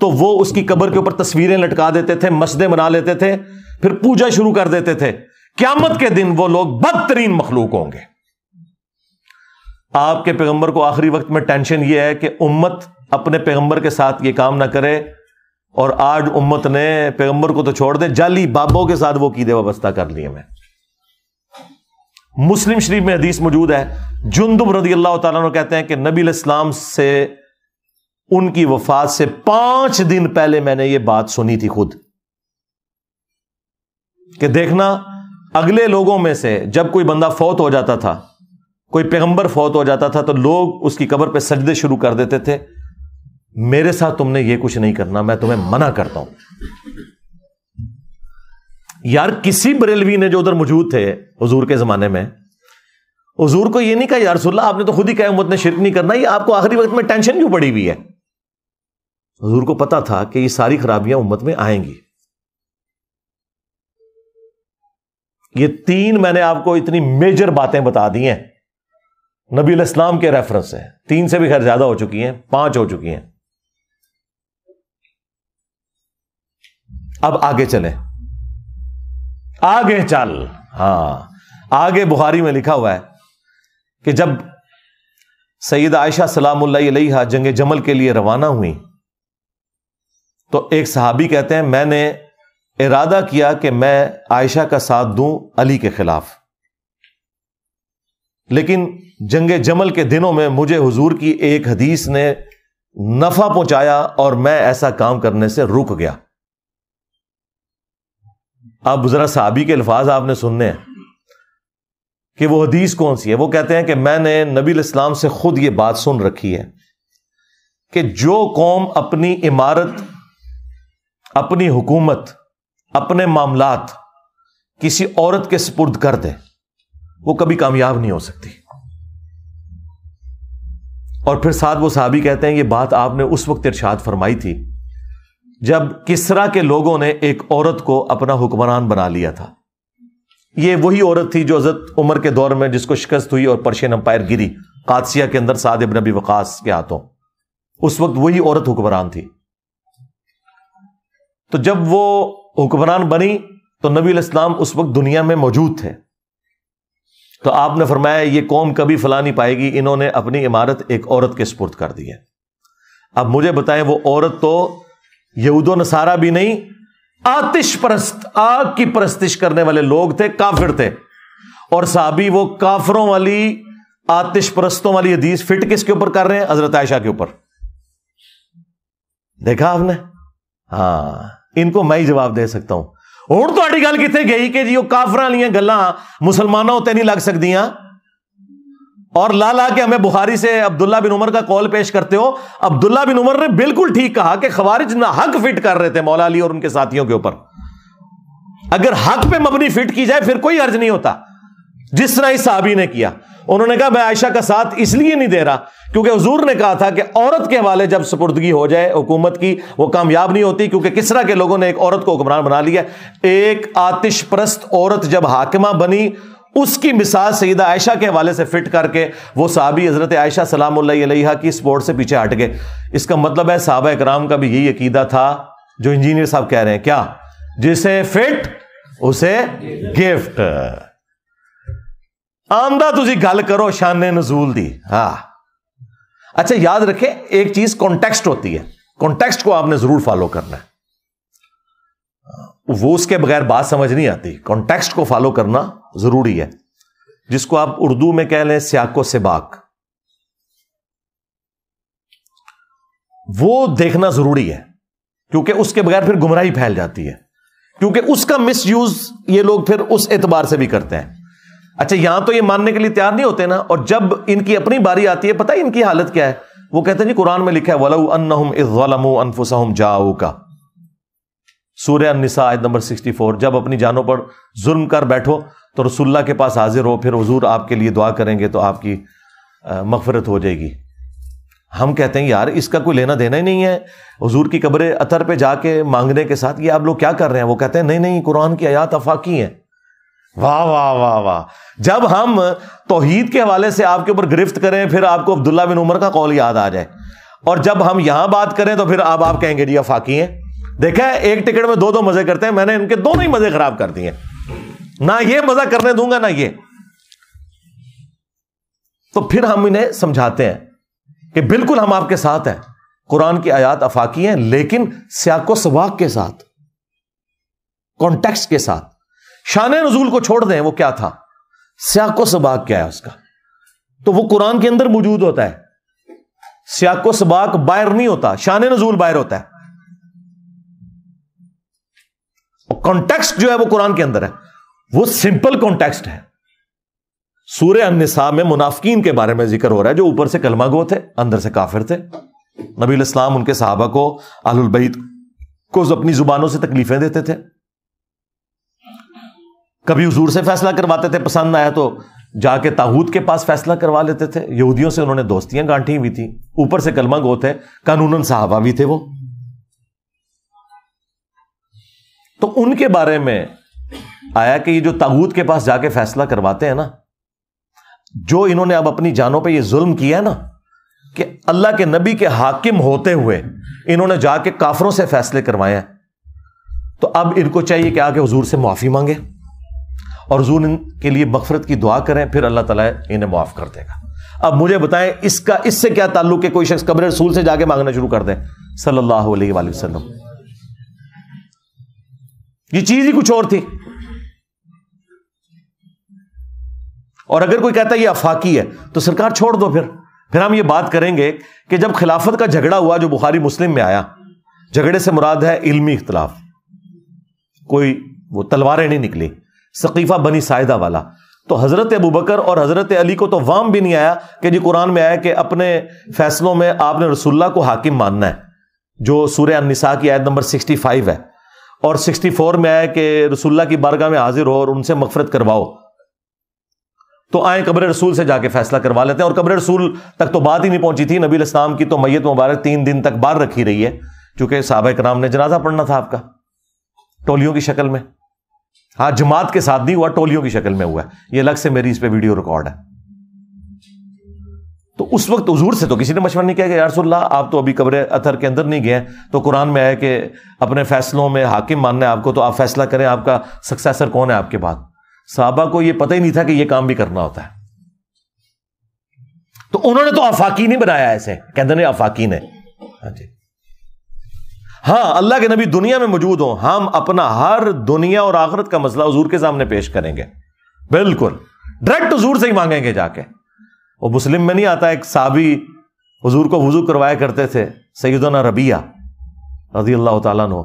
تو وہ اس کی قبر کے اوپر تصویریں لٹکا دیتے تھے، مسجدیں بنا لیتے تھے، پھر پوجا شروع کر دیتے تھے۔ قیامت کے دن وہ لوگ بدترین مخلوق ہوں گے۔ آپ کے پیغمبر کو آخری وقت میں ٹینشن یہ ہے کہ امت اپنے پیغمبر کے ساتھ یہ کام نہ کرے، اور آج امت نے پیغمبر کو تو چھوڑ دے، جعلی بابوں کے ساتھ وہ عقیدے وابستہ کر لیے میں۔ مسلم شریف میں حدیث موجود ہے، جندب رضی اللہ تعالیٰ عنہ کہتے ہیں کہ نبی علیہ السلام سے ان کی وفات سے 5 دن پہلے میں نے یہ بات سنی تھی خود، کہ دیکھنا اگلے لوگوں میں سے جب کوئی بندہ فوت ہو جاتا تھا، کوئی پیغمبر فوت ہو جاتا تھا تو لوگ اس کی قبر پہ سجدے شروع کر دیتے تھے، میرے ساتھ تم نے یہ کچھ نہیں کرنا، میں تمہیں منع کرتا ہوں۔ یار کسی بریلوی نے جو ادھر موجود تھے حضور کے زمانے میں، حضور کو یہ نہیں کہا یا رسول اللہ آپ نے تو خود ہی کہا امت نے شرک نہیں کرنا، یہ آپ کو آخری وقت میں ٹینشن کیوں پڑی ہوئی ہے؟ حضور کو پتا تھا کہ یہ ساری خرابیاں امت میں آئیں گی۔ یہ 3 میں نے آپ کو اتنی میجر باتیں بتا دی ہیں نبی علیہ السلام کے ریفرنس سے، 3 سے بھی خیر زیادہ ہو چکی ہیں، 5 ہو چکی ہیں۔ اب آگے چلیں، آگے چل، ہاں آگے بخاری میں لکھا ہوا ہے کہ جب سیدہ عائشہ سلام اللہ علیہا جنگ جمل کے لیے روانہ ہوئی تو ایک صحابی کہتے ہیں میں نے ارادہ کیا کہ میں عائشہ کا ساتھ دوں علی کے خلاف، لیکن جنگ جمل کے دنوں میں مجھے حضور کی ایک حدیث نے نفع پہنچایا اور میں ایسا کام کرنے سے رک گیا۔ اب ذرا صحابی کے الفاظ آپ نے سننے ہیں کہ وہ حدیث کون سی ہے۔ وہ کہتے ہیں کہ میں نے نبی علیہ السلام سے خود یہ بات سن رکھی ہے کہ جو قوم اپنی امارت، اپنی حکومت، اپنے معاملات کسی عورت کے سپرد کر دے وہ کبھی کامیاب نہیں ہو سکتی۔ اور پھر ساتھ وہ صحابی کہتے ہیں یہ بات آپ نے اس وقت ارشاد فرمائی تھی جب کسرا کے لوگوں نے ایک عورت کو اپنا حکمران بنا لیا تھا۔ یہ وہی عورت تھی جو حضرت عمر کے دور میں جس کو شکست ہوئی اور پرشین امپائر گری قادسیہ کے اندر سعد ابن ابی وقاص کے ہاتھوں، اس وقت وہی عورت حکمران تھی۔ تو جب وہ حکمران بنی تو نبی علیہ السلام اس وقت دنیا میں موجود تھے، تو آپ نے فرمایا یہ قوم کبھی فلاں نہیں پائے گی، انہوں نے اپنی امارت ایک عورت کے سپرد کر دی ہے۔ اب مجھے بتائیں وہ عورت تو یہود و نصارہ بھی نہیں، آتش پرست، آگ کی پرستش کرنے والے لوگ تھے، کافر تھے، اور صحابی وہ کافروں والی آتش پرستوں والی حدیث فٹ کس کے اوپر کر رہے ہیں؟ حضرت عائشہ کے اوپر۔ دیکھا آپ نے؟ ہاں ان کو میں ہی جواب دے سکتا ہوں۔ ہوں تو گل کتنے گئی کہ جی وہ کافراں والیاں گلاں مسلمانوں تے نہیں لگ سکدیاں، اور لا لا کے ہمیں بخاری سے عبداللہ بن عمر کا قول پیش کرتے ہو۔ عبداللہ بن عمر نے بالکل ٹھیک کہا کہ خوارج نہ حق فٹ کر رہے تھے مولا علی اور ان کے ساتھیوں کے اوپر۔ اگر حق پہ مبنی فٹ کی جائے پھر کوئی حرج نہیں ہوتا، جس طرح اس صحابی نے کیا۔ انہوں نے کہا میں عائشہ کا ساتھ اس لیے نہیں دے رہا کیونکہ حضور نے کہا تھا کہ عورت کے حوالے جب سپردگی ہو جائے حکومت کی وہ کامیاب نہیں ہوتی، کیونکہ کسرا کے لوگوں نے ایک عورت کو حکمران بنا لیا. ایک آتش پرست عورت جب حاکمہ بنی، اس کی مثال سیدہ عائشہ کے حوالے سے فٹ کر کے وہ صحابی حضرت عائشہ سلام اللہ علیہا کی سپورٹ سے پیچھے ہٹ گئے. اس کا مطلب ہے صحابہ کرام کا بھی یہی عقیدہ تھا جو انجینئر صاحب کہہ رہے ہیں، کیا؟ جسے فٹ اسے گفٹ. آمدہ تجھی گل کرو شان نزول دی. ہاں اچھا یاد رکھیں ایک چیز کانٹیکسٹ ہوتی ہے، کانٹیکسٹ کو آپ نے ضرور فالو کرنا ہے، وہ اس کے بغیر بات سمجھ نہیں آتی. کانٹیکسٹ کو فالو کرنا ضروری ہے، جس کو آپ اردو میں کہہ لیں سیاق و سباق، وہ دیکھنا ضروری ہے کیونکہ اس کے بغیر پھر گمراہی پھیل جاتی ہے، کیونکہ اس کا مس یوز یہ لوگ پھر اس اعتبار سے بھی کرتے ہیں. اچھا یہاں تو یہ ماننے کے لیے تیار نہیں ہوتے نا، اور جب ان کی اپنی باری آتی ہے پتہ ان کی حالت کیا ہے، وہ کہتے ہیں جی قرآن میں لکھا ہے وَلَوْ أَنَّهُمْ إِذْ ظَلَمُوا أَنفُسَهُمْ جَاءُوكَ، سورہ النساء آیت نمبر 64. جب اپنی جانوں پر ظلم کر بیٹھو تو رسول اللہ کے پاس حاضر ہو، پھر حضور آپ کے لیے دعا کریں گے تو آپ کی مغفرت ہو جائے گی. ہم کہتے ہیں یار اس کا کوئی لینا دینا ہی نہیں ہے حضور کی قبر اطہر پہ جا کے مانگنے کے ساتھ، یہ آپ لوگ کیا کر رہے ہیں؟ وہ کہتے ہیں نہیں نہیں قرآن کی آیات آفاقی ہیں. واہ واہ واہ واہ. جب ہم توحید کے حوالے سے آپ کے اوپر گرفت کریں پھر آپ کو عبداللہ بن عمر کا قول یاد آ جائے، اور جب ہم یہاں بات کریں تو پھر آپ کہیں گے جی آفاقی ہیں. دیکھا ہے ایک ٹکٹ میں دو مزے کرتے ہیں، میں نے ان کے دونوں ہی مزے خراب کر دیے، نہ یہ مزہ کرنے دوں گا نہ یہ. تو پھر ہم انہیں سمجھاتے ہیں کہ بالکل ہم آپ کے ساتھ ہیں، قرآن کی آیات آفاقی ہیں لیکن سیاق و سباق کے ساتھ، کانٹیکسٹ کے ساتھ. شان نزول کو چھوڑ دیں، وہ کیا تھا، سیاق و سباق کیا ہے اس کا، تو وہ قرآن کے اندر موجود ہوتا ہے. سیاق و سباق باہر نہیں ہوتا، شان نزول باہر ہوتا ہے. اور کانٹیکسٹ جو ہے وہ قرآن کے اندر ہے، وہ سمپل کانٹیکسٹ ہے. سورہ النساء میں منافقین کے بارے میں ذکر ہو رہا ہے جو اوپر سے کلمہ گو تھے اندر سے کافر تھے. نبی علیہ السلام ان کے صحابہ کو، اہل البیت کو اپنی زبانوں سے تکلیفیں دیتے تھے. کبھی حضور سے فیصلہ کرواتے تھے، پسند نہ آیا تو جا کے طاغوت کے پاس فیصلہ کروا لیتے تھے. یہودیوں سے انہوں نے دوستیاں گانٹھی ہوئی تھی، اوپر سے کلمہ گو تھے، قانوناً صحابہ بھی تھے وہ. تو ان کے بارے میں آیا کہ یہ جو طاغوت کے پاس جا کے فیصلہ کرواتے ہیں نا، جو انہوں نے اب اپنی جانوں پہ یہ ظلم کیا ہے نا کہ اللہ کے نبی کے حاکم ہوتے ہوئے انہوں نے جا کے کافروں سے فیصلے کروائے ہیں، تو اب ان کو چاہیے کہ آگے حضور سے معافی مانگے اور حضور ان کے لیے مغفرت کی دعا کریں، پھر اللہ تعالیٰ انہیں معاف کر دے گا. اب مجھے بتائیں اس سے کیا تعلق ہے کوئی شخص قبر رسول سے جا کے مانگنا شروع کر دے صلی اللہ علیہ وآلہ وسلم؟ یہ چیز ہی کچھ اور تھی. اور اگر کوئی کہتا ہے یہ آفاقی ہے تو سرکار چھوڑ دو. پھر ہم یہ بات کریں گے کہ جب خلافت کا جھگڑا ہوا جو بخاری مسلم میں آیا، جھگڑے سے مراد ہے علمی اختلاف، کوئی وہ تلواریں نہیں نکلی، سقیفہ بنی ساعدہ والا. تو حضرت ابوبکر اور حضرت علی کو تو وام بھی نہیں آیا کہ جی قرآن میں آیا کہ اپنے فیصلوں میں آپ نے رسول اللہ کو حاکم ماننا ہے، جو سورہ النساء کی آیت نمبر 65 ہے، اور 64 میں آیا کہ رسول اللہ کی بارگاہ میں حاضر ہو اور ان سے مغفرت کرواؤ. تو آئیں قبر رسول سے جا کے فیصلہ کروا لیتے ہیں. اور قبر رسول تک تو بات ہی نہیں پہنچی تھی، نبی علیہ السلام کی تو میت مبارک 3 دن تک باہر رکھی رہی ہے، چونکہ صحابہ کرام نے جنازہ پڑھنا تھا آپ کا ٹولیوں کی شکل میں. ہاں جماعت کے ساتھ نہیں ہوا، ٹولیوں کی شکل میں ہوا ہے. یہ الگ سے میری اس پہ ویڈیو ریکارڈ ہے. تو اس وقت حضور سے تو کسی نے مشورہ نہیں کیا کہ یا رسول اللہ آپ تو ابھی قبر اطہر کے اندر نہیں گئے ہیں، تو قرآن میں آیا کہ اپنے فیصلوں میں حاکم ماننا ہے آپ کو، تو آپ فیصلہ کریں، آپ کا سکسیسر کون ہے آپ کے بعد. صحابہ کو یہ پتہ ہی نہیں تھا کہ یہ کام بھی کرنا ہوتا ہے. تو انہوں نے تو آفاقی نہیں بنایا، ایسے کہتے ہیں آفاقی نے. ہاں جی ہاں اللہ کے نبی دنیا میں موجود ہوں، ہم اپنا ہر دنیا اور آخرت کا مسئلہ حضور کے سامنے پیش کریں گے، بالکل ڈائریکٹ حضور سے ہی مانگیں گے جا کے. وہ مسلم میں نہیں آتا ایک صحابی حضور کو وضو کروایا کرتے تھے، سیدنا ربیہ رضی اللہ تعالیٰ عنہ،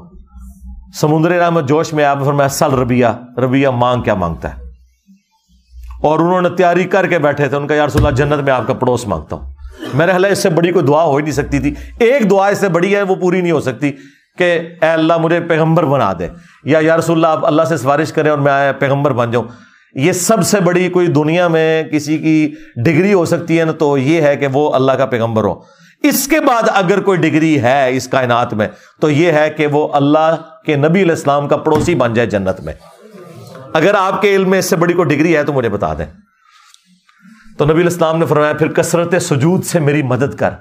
سمندر رحمت جوش میں آپ فرمایا سل ربیہ مانگ کیا مانگتا ہے، اور انہوں نے تیاری کر کے بیٹھے تھے. ان کا یا رسول اللہ جنت میں آپ کا پڑوس مانگتا ہوں. میرے خیال ہے اس سے بڑی کوئی دعا ہو ہی نہیں سکتی تھی. ایک دعا اس سے بڑی ہے وہ پوری نہیں ہو سکتی کہ اے اللہ مجھے پیغمبر بنا دے، یا رسول اللہ آپ اللہ سے سفارش کریں اور میں پیغمبر بن جاؤں. یہ سب سے بڑی کوئی دنیا میں کسی کی ڈگری ہو سکتی ہے نا تو یہ ہے کہ وہ اللہ کا پیغمبر ہو. اس کے بعد اگر کوئی ڈگری ہے اس کائنات میں تو یہ ہے کہ وہ اللہ کے نبی علیہ السلام کا پڑوسی بن جائے جنت میں. اگر آپ کے علم میں اس سے بڑی کوئی ڈگری ہے تو مجھے بتا دیں. تو نبی علیہ السلام نے فرمایا پھر کثرت سجود سے میری مدد کر.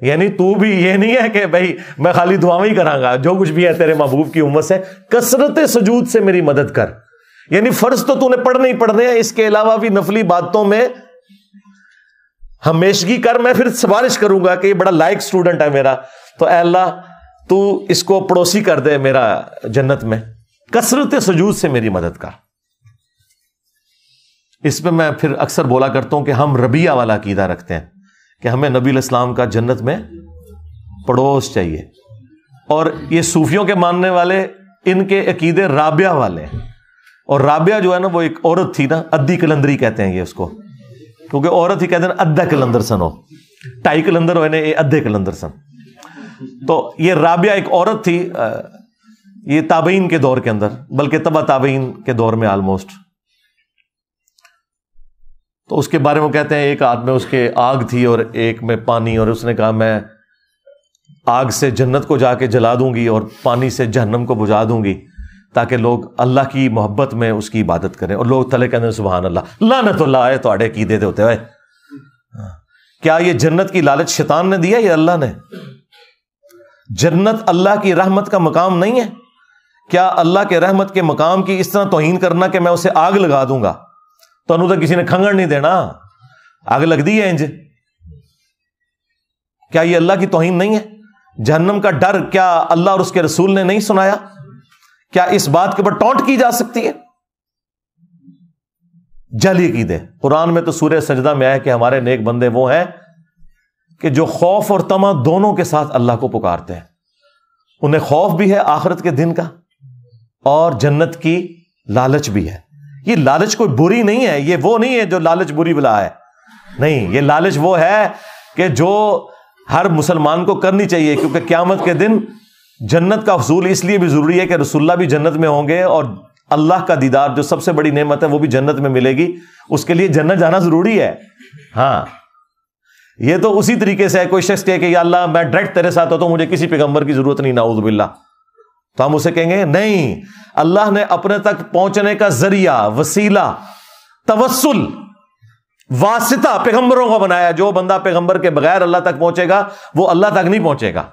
یعنی تو بھی یہ نہیں ہے کہ بھائی میں خالی دعاؤں ہی کراں گا، جو کچھ بھی ہے تیرے محبوب کی امت سے کثرت سجود سے میری مدد کر. یعنی فرض تو تو نے پڑھنے ہی پڑھنے ہیں، اس کے علاوہ بھی نفلی باتوں میں ہمیشگی کر. میں پھر سفارش کروں گا کہ یہ بڑا لائق اسٹوڈنٹ ہے میرا، تو اے اللہ تو اس کو پڑوسی کر دے میرا جنت میں. کثرت سجود سے میری مدد کر. اس پہ میں پھر اکثر بولا کرتا ہوں کہ ہم ربیہ والا عقیدہ رکھتے ہیں کہ ہمیں نبی علیہ السلام کا جنت میں پڑوس چاہیے. اور یہ صوفیوں کے ماننے والے ان کے عقیدے رابعہ والے ہیں. اور رابعہ جو ہے نا وہ ایک عورت تھی نا، ادھی کلندری کہتے ہیں یہ اس کو، کیونکہ عورت ہی کہتے ہیں ادھا کلندر سن ہو، 2.5 کلندر ہوئے نا یہ ادھے کلندر سن. تو یہ رابعہ ایک عورت تھی، یہ تابعین کے دور کے اندر، بلکہ تبع تابعین کے دور میں آلموسٹ. تو اس کے بارے میں کہتے ہیں ایک ہاتھ میں اس کے آگ تھی اور ایک میں پانی، اور اس نے کہا میں آگ سے جنت کو جا کے جلا دوں گی اور پانی سے جہنم کو بجھا دوں گی تاکہ لوگ اللہ کی محبت میں اس کی عبادت کریں. اور لوگ تلے کہتے ہیں سبحان اللہ، لعنت اللہ ہے تو اڑے عقیدے ہوتے ہوئے. کیا یہ جنت کی لالچ شیطان نے دیا یا اللہ نے؟ جنت اللہ کی رحمت کا مقام نہیں ہے؟ کیا اللہ کے رحمت کے مقام کی اس طرح توہین کرنا کہ میں اسے آگ لگا دوں گا تو انہوں تو کسی نے کھنگڑ نہیں دینا، آگ لگ دی ہے انج. کیا یہ اللہ کی توہین نہیں ہے؟ جہنم کا ڈر کیا اللہ اور اس کے رسول نے نہیں سنایا؟ کیا اس بات کے اوپر ٹونٹ کی جا سکتی ہے؟ جعلی عقیدے. قرآن میں تو سورہ سجدہ میں آیا کہ ہمارے نیک بندے وہ ہیں کہ جو خوف اور طمع دونوں کے ساتھ اللہ کو پکارتے ہیں. انہیں خوف بھی ہے آخرت کے دن کا اور جنت کی لالچ بھی ہے. یہ لالچ کوئی بری نہیں ہے، یہ وہ نہیں ہے جو لالچ بری بلا ہے، نہیں، یہ لالچ وہ ہے کہ جو ہر مسلمان کو کرنی چاہیے. کیونکہ قیامت کے دن جنت کا حصول اس لیے بھی ضروری ہے کہ رسول اللہ بھی جنت میں ہوں گے اور اللہ کا دیدار جو سب سے بڑی نعمت ہے وہ بھی جنت میں ملے گی. اس کے لیے جنت جانا ضروری ہے. ہاں یہ تو اسی طریقے سے ہے کوئی شخص کہے کہ یا اللہ میں ڈائریکٹ تیرے ساتھ ہوتا ہوں، مجھے کسی پیغمبر کی ضرورت نہیں، نعوذ باللہ، تو ہم اسے کہیں گے نہیں، اللہ نے اپنے تک پہنچنے کا ذریعہ، وسیلہ، توسل، واسطہ پیغمبروں کو بنایا. جو بندہ پیغمبر کے بغیر اللہ تک پہنچے گا وہ اللہ تک نہیں پہنچے گا،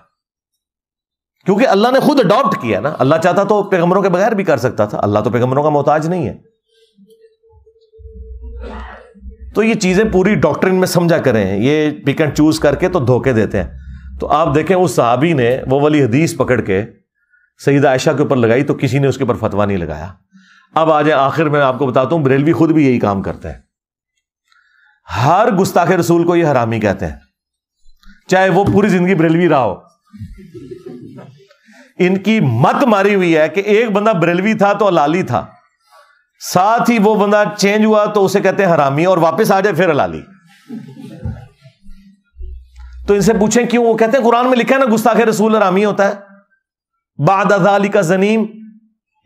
کیونکہ اللہ نے خود اڈاپٹ کیا نا. اللہ چاہتا تو پیغمبروں کے بغیر بھی کر سکتا تھا، اللہ تو پیغمبروں کا محتاج نہیں ہے. تو یہ چیزیں پوری ڈاکٹرن میں سمجھا کریں، یہ پک اینڈ چوز کر کے تو دھوکے دیتے ہیں. تو آپ دیکھیں اس صحابی نے وہ والی حدیث پکڑ کے سیدہ عائشہ کے اوپر لگائی تو کسی نے اس کے اوپر فتویٰ نہیں لگایا. اب آ جائیں آخر میں آپ کو بتاتا ہوں بریلوی خود بھی یہی کام کرتے ہیں. ہر گستاخ رسول کو یہ حرامی کہتے ہیں، چاہے وہ پوری زندگی بریلوی رہا ہو. ان کی مت ماری ہوئی ہے کہ ایک بندہ بریلوی تھا تو حلالی تھا، ساتھ ہی وہ بندہ چینج ہوا تو اسے کہتے ہیں حرامی، اور واپس آ جائے پھر حلالی. تو ان سے پوچھیں کیوں؟ وہ کہتے ہیں قرآن میں لکھا ہے نا گستاخ رسول حرامی ہوتا ہے. بعد ذالک زنیم،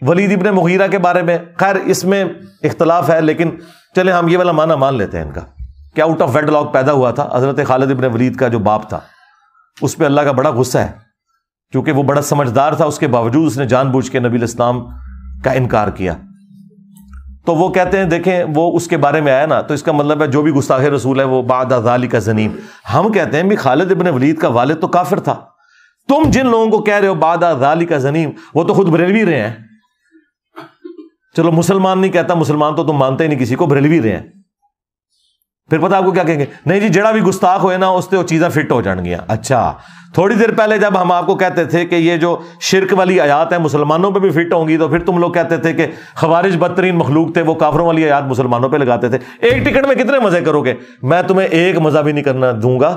ولید ابن مغیرہ کے بارے میں خیر اس میں اختلاف ہے، لیکن چلیں ہم یہ والا معنی مان لیتے ہیں ان کا کہ آؤٹ آف ویڈ لاک پیدا ہوا تھا. حضرت خالد ابن ولید کا جو باپ تھا اس پہ اللہ کا بڑا غصہ ہے، کیونکہ وہ بڑا سمجھدار تھا، اس کے باوجود اس نے جان بوجھ کے نبی الاسلام کا انکار کیا. تو وہ کہتے ہیں دیکھیں وہ اس کے بارے میں آیا نا، تو اس کا مطلب ہے جو بھی گستاخ رسول ہے وہ بعد ذالک زنیم. ہم کہتے ہیں بھی خالد ابن ولید کا والد تو کافر تھا. تم جن لوگوں کو کہہ رہے ہو بعد ذالک زنیم وہ تو خود بریلوی رہے ہیں. چلو مسلمان نہیں کہتا، مسلمان تو تم مانتے ہی نہیں کسی کو، بریلوی رہے ہیں. پھر پتہ آپ کو کیا کہیں گے؟ نہیں جی جڑا بھی گستاخ ہوئے نا اس سے وہ چیزیں فٹ ہو جان گیا. اچھا تھوڑی دیر پہلے جب ہم آپ کو کہتے تھے کہ یہ جو شرک والی آیات ہیں مسلمانوں پہ بھی فٹ ہوں گی، تو پھر تم لوگ کہتے تھے کہ خوارج بدترین مخلوق تھے، وہ کافروں والی آیات مسلمانوں پہ لگاتے تھے. ایک ٹکٹ میں کتنے مزے کرو گے؟ میں تمہیں ایک مزہ بھی نہیں کرنا دوں گا.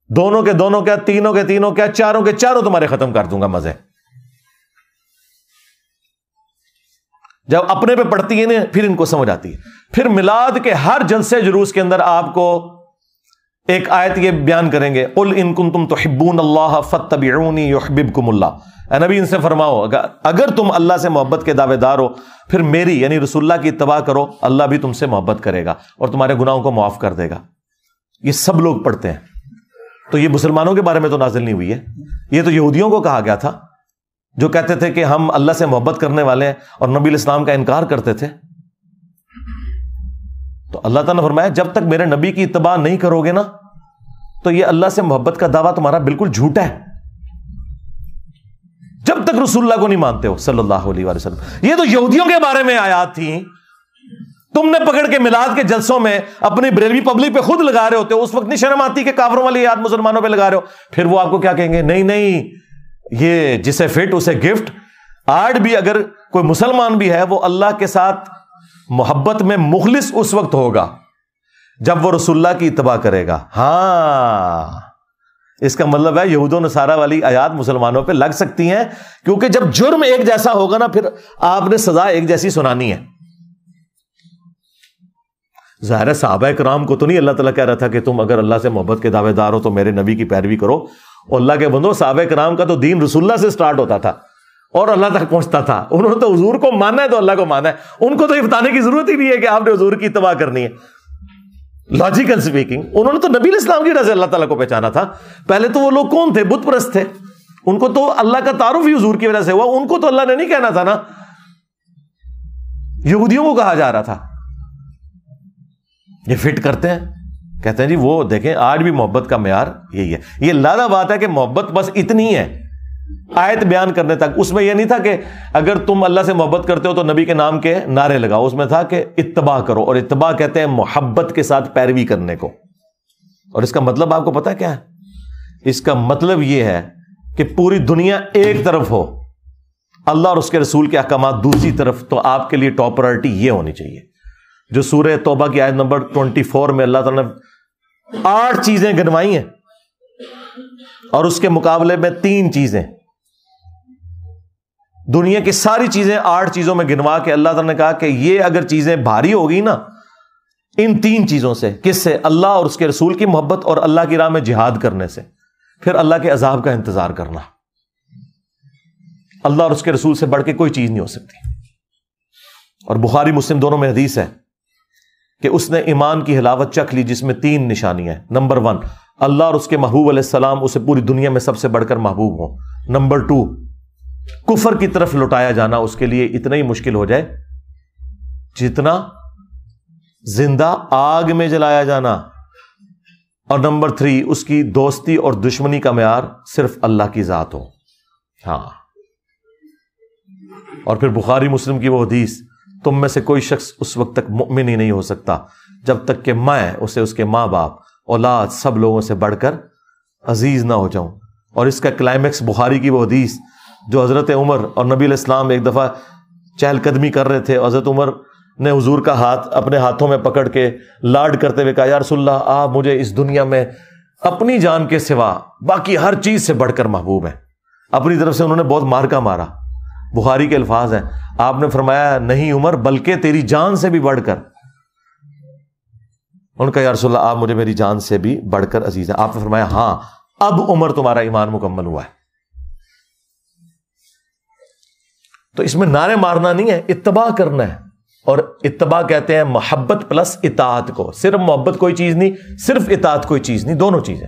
دونوں کے دونوں کیا، تینوں کے تینوں کیا، چاروں کے چاروں تمہارے ختم کر دوں گا مزے. جب اپنے پہ پڑتی ہے نا پھر ان کو سمجھ آتی ہے. پھر میلاد کے ہر جلسے جلوس کے اندر آپ کو ایک آیت یہ بیان کریں گے، قل ان کنتم تحبون اللہ فاتبعونی یحببکم اللہ، اے نبی ان سے فرماؤ اگر تم اللہ سے محبت کے دعوے دار ہو پھر میری یعنی رسول اللہ کی اتباع کرو، اللہ بھی تم سے محبت کرے گا اور تمہارے گناہوں کو معاف کر دے گا۔ یہ سب لوگ پڑھتے ہیں، تو یہ مسلمانوں کے بارے میں تو نازل نہیں ہوئی ہے، یہ تو یہودیوں کو کہا گیا تھا جو کہتے تھے کہ ہم اللہ سے محبت کرنے والے ہیں اور نبی الاسلام کا انکار کرتے تھے۔ تو اللہ تعالیٰ نے فرمایا جب تک میرے نبی کی اتباع نہیں کرو گے نا تو یہ اللہ سے محبت کا دعویٰ تمہارا بالکل جھوٹا ہے، جب تک رسول اللہ کو نہیں مانتے ہو صلی اللہ علیہ وآلہ وسلم۔ یہ تو یہودیوں کے بارے میں آیات تھیں، تم نے پکڑ کے میلاد کے جلسوں میں اپنی بریلوی پبلک پہ خود لگا رہے ہوتے ہو، اس وقت نہیں شرم آتی کہ کافروں والی یاد مسلمانوں پہ لگا رہے ہو؟ پھر وہ آپ کو کیا کہیں گے، نہیں نہیں یہ جسے فٹ اسے گفٹ۔ آج بھی اگر کوئی مسلمان بھی ہے وہ اللہ کے ساتھ محبت میں مخلص اس وقت ہوگا جب وہ رسول اللہ کی اتباع کرے گا۔ ہاں اس کا مطلب ہے یہود و نصارہ والی آیات مسلمانوں پہ لگ سکتی ہیں، کیونکہ جب جرم ایک جیسا ہوگا نا پھر آپ نے سزا ایک جیسی سنانی ہے۔ ظاہر ہے صحابہ کرام کو تو نہیں اللہ تعالیٰ کہہ رہا تھا کہ تم اگر اللہ سے محبت کے دعوے دار ہو تو میرے نبی کی پیروی کرو، اور اللہ کے بندو صحابہ کرام کا تو دین رسول اللہ سے سٹارٹ ہوتا تھا اور اللہ تک پہنچتا تھا، انہوں نے تو حضور کو ماننا ہے تو اللہ کو ماننا ہے، ان کو تو یہ بتانے کی ضرورت ہی نہیں ہے کہ آپ نے حضور کی اتباع کرنی ہے۔ لاجیکل سپیکنگ انہوں نے تو نبی الاسلام کی وجہ سے اللہ تعالیٰ کو پہچانا تھا۔ پہلے تو وہ لوگ کون تھے؟ بت پرست تھے، ان کو تو اللہ کا تعارف ہی حضور کی وجہ سے ہوا، ان کو تو اللہ نے نہیں کہنا تھا نا، یہودیوں کو کہا جا رہا تھا۔ یہ فٹ کرتے ہیں، کہتے ہیں جی وہ دیکھیں آج بھی محبت کا معیار یہی ہے۔ یہ لادہ بات ہے کہ محبت بس اتنی ہے آیت بیان کرنے تک، اس میں یہ نہیں تھا کہ اگر تم اللہ سے محبت کرتے ہو تو نبی کے نام کے نعرے لگاؤ، اس میں تھا کہ اتباع کرو، اور اتباع کہتے ہیں محبت کے ساتھ پیروی کرنے کو۔ اور اس کا مطلب آپ کو پتا کیا ہے؟ اس کا مطلب یہ ہے کہ پوری دنیا ایک طرف ہو، اللہ اور اس کے رسول کے احکامات دوسری طرف، تو آپ کے لیے ٹاپ پرائرٹی یہ ہونی چاہیے جو سورہ توبہ کی آیت نمبر 24 میں اللہ تعالیٰ نے 8 چیزیں گنوائی ہیں اور اس کے مقابلے میں 3 چیزیں، دنیا کی ساری چیزیں 8 چیزوں میں گنوا کے اللہ تعالیٰ نے کہا کہ یہ اگر چیزیں بھاری ہوگی نا ان 3 چیزوں سے، کس سے؟ اللہ اور اس کے رسول کی محبت اور اللہ کی راہ میں جہاد کرنے سے، پھر اللہ کے عذاب کا انتظار کرنا۔ اللہ اور اس کے رسول سے بڑھ کے کوئی چیز نہیں ہو سکتی۔ اور بخاری مسلم دونوں میں حدیث ہے کہ اس نے ایمان کی حلاوت چکھ لی جس میں 3 نشانیاں ہیں۔ نمبر 1 اللہ اور اس کے محبوب علیہ السلام اسے پوری دنیا میں سب سے بڑھ کر محبوب ہوں۔ نمبر 2 کفر کی طرف لوٹایا جانا اس کے لیے اتنا ہی مشکل ہو جائے جتنا زندہ آگ میں جلایا جانا۔ اور نمبر 3 اس کی دوستی اور دشمنی کا معیار صرف اللہ کی ذات ہو۔ ہاں، اور پھر بخاری مسلم کی وہ حدیث، تم میں سے کوئی شخص اس وقت تک مؤمن ہی نہیں ہو سکتا جب تک کہ میں اسے اس کے ماں باپ اولاد سب لوگوں سے بڑھ کر عزیز نہ ہو جاؤں۔ اور اس کا کلائمیکس بخاری کی وہ حدیث جو حضرت عمر اور نبی علیہ السلام ایک دفعہ چہل قدمی کر رہے تھے، حضرت عمر نے حضور کا ہاتھ اپنے ہاتھوں میں پکڑ کے لاڈ کرتے ہوئے کہا یا رسول اللہ آپ مجھے اس دنیا میں اپنی جان کے سوا باقی ہر چیز سے بڑھ کر محبوب ہیں۔ اپنی طرف سے انہوں نے بہت مارکا مارا، بخاری کے الفاظ ہیں، آپ نے فرمایا نہیں عمر بلکہ تیری جان سے بھی بڑھ کر۔ ان کا یا رسول اللہ آپ مجھے میری جان سے بھی بڑھ کر عزیز ہیں۔ آپ نے فرمایا ہاں اب عمر تمہارا ایمان مکمل ہوا ہے۔ تو اس میں نعرے مارنا نہیں ہے، اتباع کرنا ہے، اور اتباع کہتے ہیں محبت پلس اطاعت کو۔ صرف محبت کوئی چیز نہیں، صرف اطاعت کوئی چیز نہیں، دونوں چیزیں۔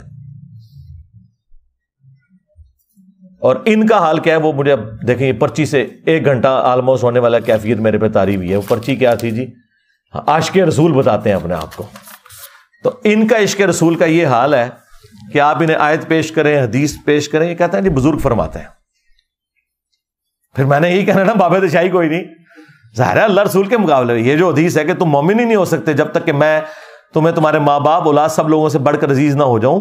اور ان کا حال کیا ہے وہ مجھے اب دیکھیں، یہ پرچی سے 1 گھنٹہ آلموسٹ ہونے والا کیفیت میرے پہ تاری ہوئی ہے۔ وہ پرچی کیا تھی جی؟ عاشق رسول بتاتے ہیں اپنے آپ کو۔ تو ان کا عشق رسول کا یہ حال ہے کہ آپ انہیں آیت پیش کریں، حدیث پیش کریں، یہ کہتے ہیں جی بزرگ فرماتے ہیں۔ پھر میں نے یہی کہنا نا بابے دشاہی کوئی نہیں، ظاہر ہے اللہ رسول کے مقابلے میں یہ جو حدیث ہے کہ تم مومن ہی نہیں ہو سکتے جب تک کہ میں تمہیں تمہارے ماں باپ اولاد سب لوگوں سے بڑھ کر عزیز نہ ہو جاؤں،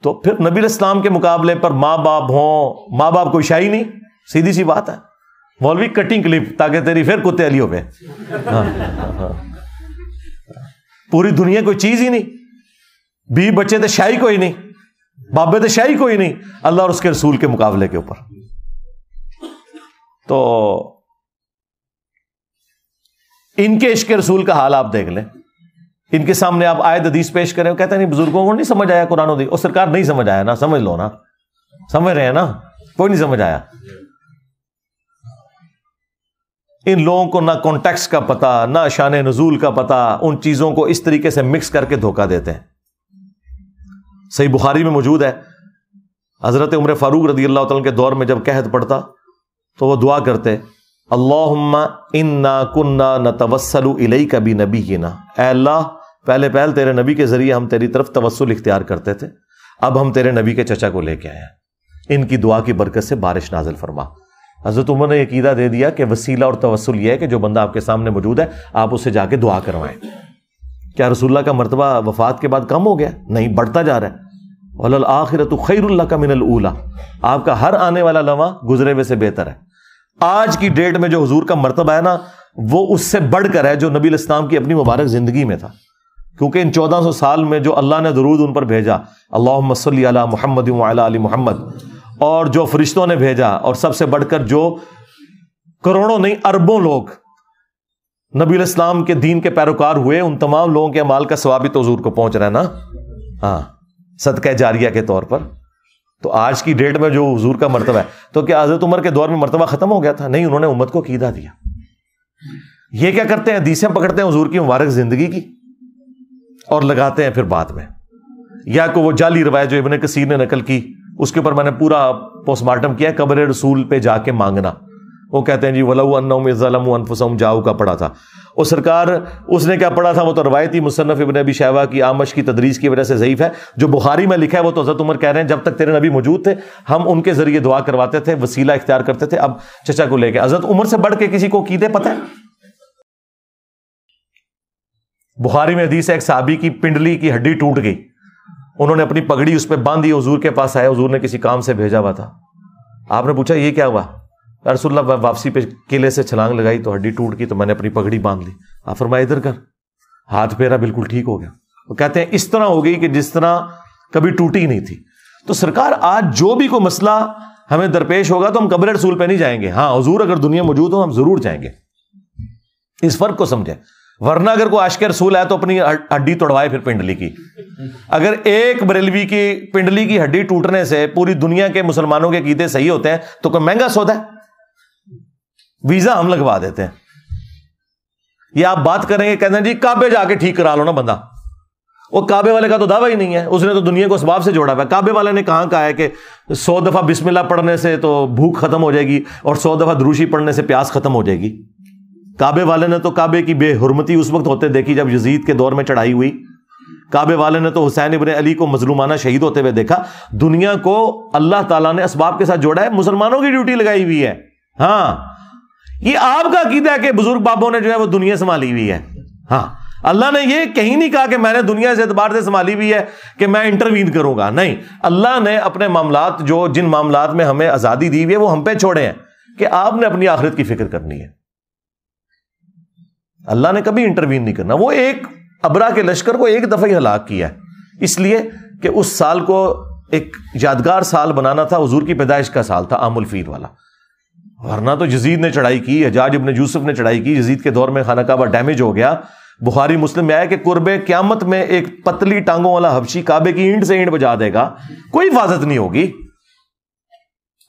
تو پھر نبی علیہ السلام کے مقابلے پر ماں باپ ہوں، ماں باپ کوئی شاہی نہیں، سیدھی سی بات ہے۔ مولوی کٹنگ کلپ تاکہ تیری پھر کتے علی ہو پہ، پوری دنیا کوئی چیز ہی نہیں، بیوی بچے تو شاہی کوئی نہیں، بابے تو شاہی کوئی نہیں اللہ اور اس کے رسول کے مقابلے کے اوپر۔ تو ان کے عشق رسول کا حال آپ دیکھ لیں، ان کے سامنے آپ آیت حدیث پیش کریں، وہ کہتے ہیں نہیں بزرگوں کو نہیں سمجھ آیا قرآن و حدیث. اور سرکار نہیں سمجھ آیا نا، سمجھ لو نا، سمجھ رہے ہیں نا، کوئی نہیں سمجھ آیا. ان لوگوں کو نہ کانٹیکسٹ کا پتہ، نہ شان نزول کا پتہ، ان چیزوں کو اس طریقے سے مکس کر کے دھوکہ دیتے ہیں. صحیح بخاری میں موجود ہے، حضرت عمر فاروق رضی اللہ تعالیٰ کے دور میں جب قحط پڑتا تو وہ دعا کرتے، اللہم انا کننا نتوسل الیک بنبینا، اے اللہ پہلے تیرے نبی کے ذریعے ہم تیری طرف توسل اختیار کرتے تھے، اب ہم تیرے نبی کے چچا کو لے کے آئے ہیں، ان کی دعا کی برکت سے بارش نازل فرما. حضرت عمر نے عقیدہ دے دیا کہ وسیلہ اور توسل یہ ہے کہ جو بندہ آپ کے سامنے موجود ہے آپ اسے جا کے دعا کروائیں. کیا رسول اللہ کا مرتبہ وفات کے بعد کم ہو گیا؟ نہیں، بڑھتا جا رہا ہے. وَلَلْآخِرَةُ خَيْرٌ لَكَ مِنَ الْأُولَىٰ، آپ کا ہر آنے والا لمحہ گزرے ہوئے سے بہتر ہے. آج کی ڈیٹ میں جو حضور کا مرتبہ ہے نا، وہ اس سے بڑھ کر ہے جو نبی علیہ السلام کی اپنی مبارک زندگی میں تھا. کیونکہ ان 1400 سال میں جو اللہ نے درود ان پر بھیجا، اللہم صلی علی محمد وعلی آل محمد، اور جو فرشتوں نے بھیجا، اور سب سے بڑھ کر جو کروڑوں نہیں اربوں لوگ نبی علیہ السلام کے دین کے پیروکار ہوئے، ان تمام لوگوں کے اعمال کا ثواب تو حضور کو پہنچ رہا ہے نا، ہاں، صدقہ جاریہ کے طور پر. تو آج کی ڈیٹ میں جو حضور کا مرتبہ ہے، تو کیا حضرت عمر کے دور میں مرتبہ ختم ہو گیا تھا؟ نہیں، انہوں نے امت کو عقیدہ دیا. یہ کیا کرتے ہیں؟ حدیثیں پکڑتے ہیں حضور کی مبارک زندگی کی اور لگاتے ہیں پھر بعد میں، یا کو وہ جعلی روایت جو ابن کثیر نے نقل کی، اس کے اوپر میں نے پورا پوسٹ مارٹم کیا، قبر رسول پہ جا کے مانگنا. وہ کہتے ہیں جی وَلَوْ أَنَّهُمْ ظَلَمُوا أَنفُسَهُمْ جاؤ کا پڑھا تھا. اور سرکار اس نے کیا پڑھا تھا؟ وہ تو روایتی مصنف ابن ابی شیبہ کی آمش کی تدریس کی وجہ سے ضعیف ہے. جو بخاری میں لکھا ہے وہ تو حضرت عمر کہہ رہے ہیں جب تک تیرے نبی موجود تھے ہم ان کے ذریعے دعا کرواتے تھے، وسیلہ اختیار کرتے تھے، اب چچا کو لے کے. حضرت عمر سے بڑھ کے کسی کو عقیدے پتہ ہے؟ بخاری میں حدیث ہے، ایک صحابی کی پنڈلی کی ہڈی ٹوٹ گئی، انہوں نے اپنی پگڑی اس پہ باندھی، حضور کے پاس آئے، حضور نے کسی کام سے بھیجا ہوا تھا. آپ نے پوچھا یہ کیا ہوا؟ رسول اللہ واپسی پہ قلعے سے چھلانگ لگائی تو ہڈی ٹوٹ گئی تو میں نے اپنی پگڑی باندھ لی. آپ فرمایا ادھر کر، ہاتھ پھیرا، بالکل ٹھیک ہو گیا. وہ کہتے ہیں اس طرح ہو گئی کہ جس طرح کبھی ٹوٹی نہیں تھی. تو سرکار آج جو بھی کوئی مسئلہ ہمیں درپیش ہوگا تو ہم قبر رسول پہ نہیں جائیں گے. ہاں حضور اگر دنیا موجود ہو ہم ضرور جائیں گے. اس فرق کو سمجھیں. ورنہ اگر کوئی عاشق رسول ہے تو اپنی ہڈی توڑوائے پھر پنڈلی کی. اگر ایک بریلوی کی پنڈلی کی ہڈی ٹوٹنے سے پوری دنیا کے مسلمانوں کے عقیدے صحیح ہوتے ہیں تو کوئی مہنگا سودا ہے؟ ویزا ہم لگوا دیتے ہیں. یہ آپ بات کریں گے کہتے ہیں جی کعبے جا کے ٹھیک کرا لو نا بندہ. وہ کعبے والے کا تو دعویٰ ہی نہیں ہے، اس نے تو دنیا کو اسباب سے جوڑا ہوا ہے. کعبے والے نے کہاں کہا ہے کہ 100 دفعہ بسم اللہ پڑھنے سے تو بھوک ختم ہو جائے گی اور 100 دفعہ دروشی پڑھنے سے پیاس ختم ہو جائے گی؟ کعبے والے نے تو کعبے کی بے حرمتی اس وقت ہوتے دیکھی جب یزید کے دور میں چڑھائی ہوئی. کعبے والے نے تو حسین ابن علی کو مظلومانہ شہید ہوتے ہوئے دیکھا. دنیا کو اللہ تعالیٰ نے اسباب کے ساتھ جوڑا ہے، مسلمانوں کی ڈیوٹی لگائی ہوئی ہے. ہاں یہ آپ کا عقیدہ ہے کہ بزرگ بابوں نے جو ہے وہ دنیا سنبھالی ہوئی ہے. ہاں اللہ نے یہ کہیں نہیں کہا کہ میں نے دنیا سے اعتبار سے سنبھالی ہوئی ہے کہ میں انٹروین کروں گا. نہیں، اللہ نے اپنے معاملات جو جن معاملات میں ہمیں آزادی دی ہوئی ہے وہ ہم پہ چھوڑے ہیں کہ آپ نے اپنی آخرت کی فکر کرنی ہے. اللہ نے کبھی انٹروین نہیں کرنا. وہ ایک ابرا کے لشکر کو ایک دفعہ ہی ہلاک کیا ہے اس لیے کہ اس سال کو ایک یادگار سال بنانا تھا. حضور کی پیدائش کا سال تھا، عام الفیل والا. ورنہ تو یزید نے چڑھائی کی، حجاج ابن یوسف نے چڑھائی کی. یزید کے دور میں خانہ کعبہ ڈیمیج ہو گیا. بخاری مسلم میں آیا کہ قرب قیامت میں ایک پتلی ٹانگوں والا حبشی کعبے کی اینٹ سے اینٹ بجا دے گا، کوئی حفاظت نہیں ہوگی.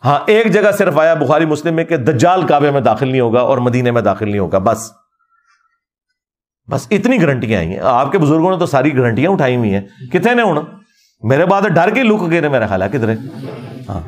ہاں ایک جگہ صرف آیا بخاری مسلم میں کہ دجال کعبے میں داخل نہیں ہوگا اور مدینے میں داخل نہیں ہوگا. بس اتنی گارنٹیاں آئی ہیں. آپ کے بزرگوں نے تو ساری گارنٹیاں اٹھائی ہوئی ہیں. کتنے نے ہونا میرے بعد ڈر کے لک گئے میرا خیال ہے کدھر. ہاں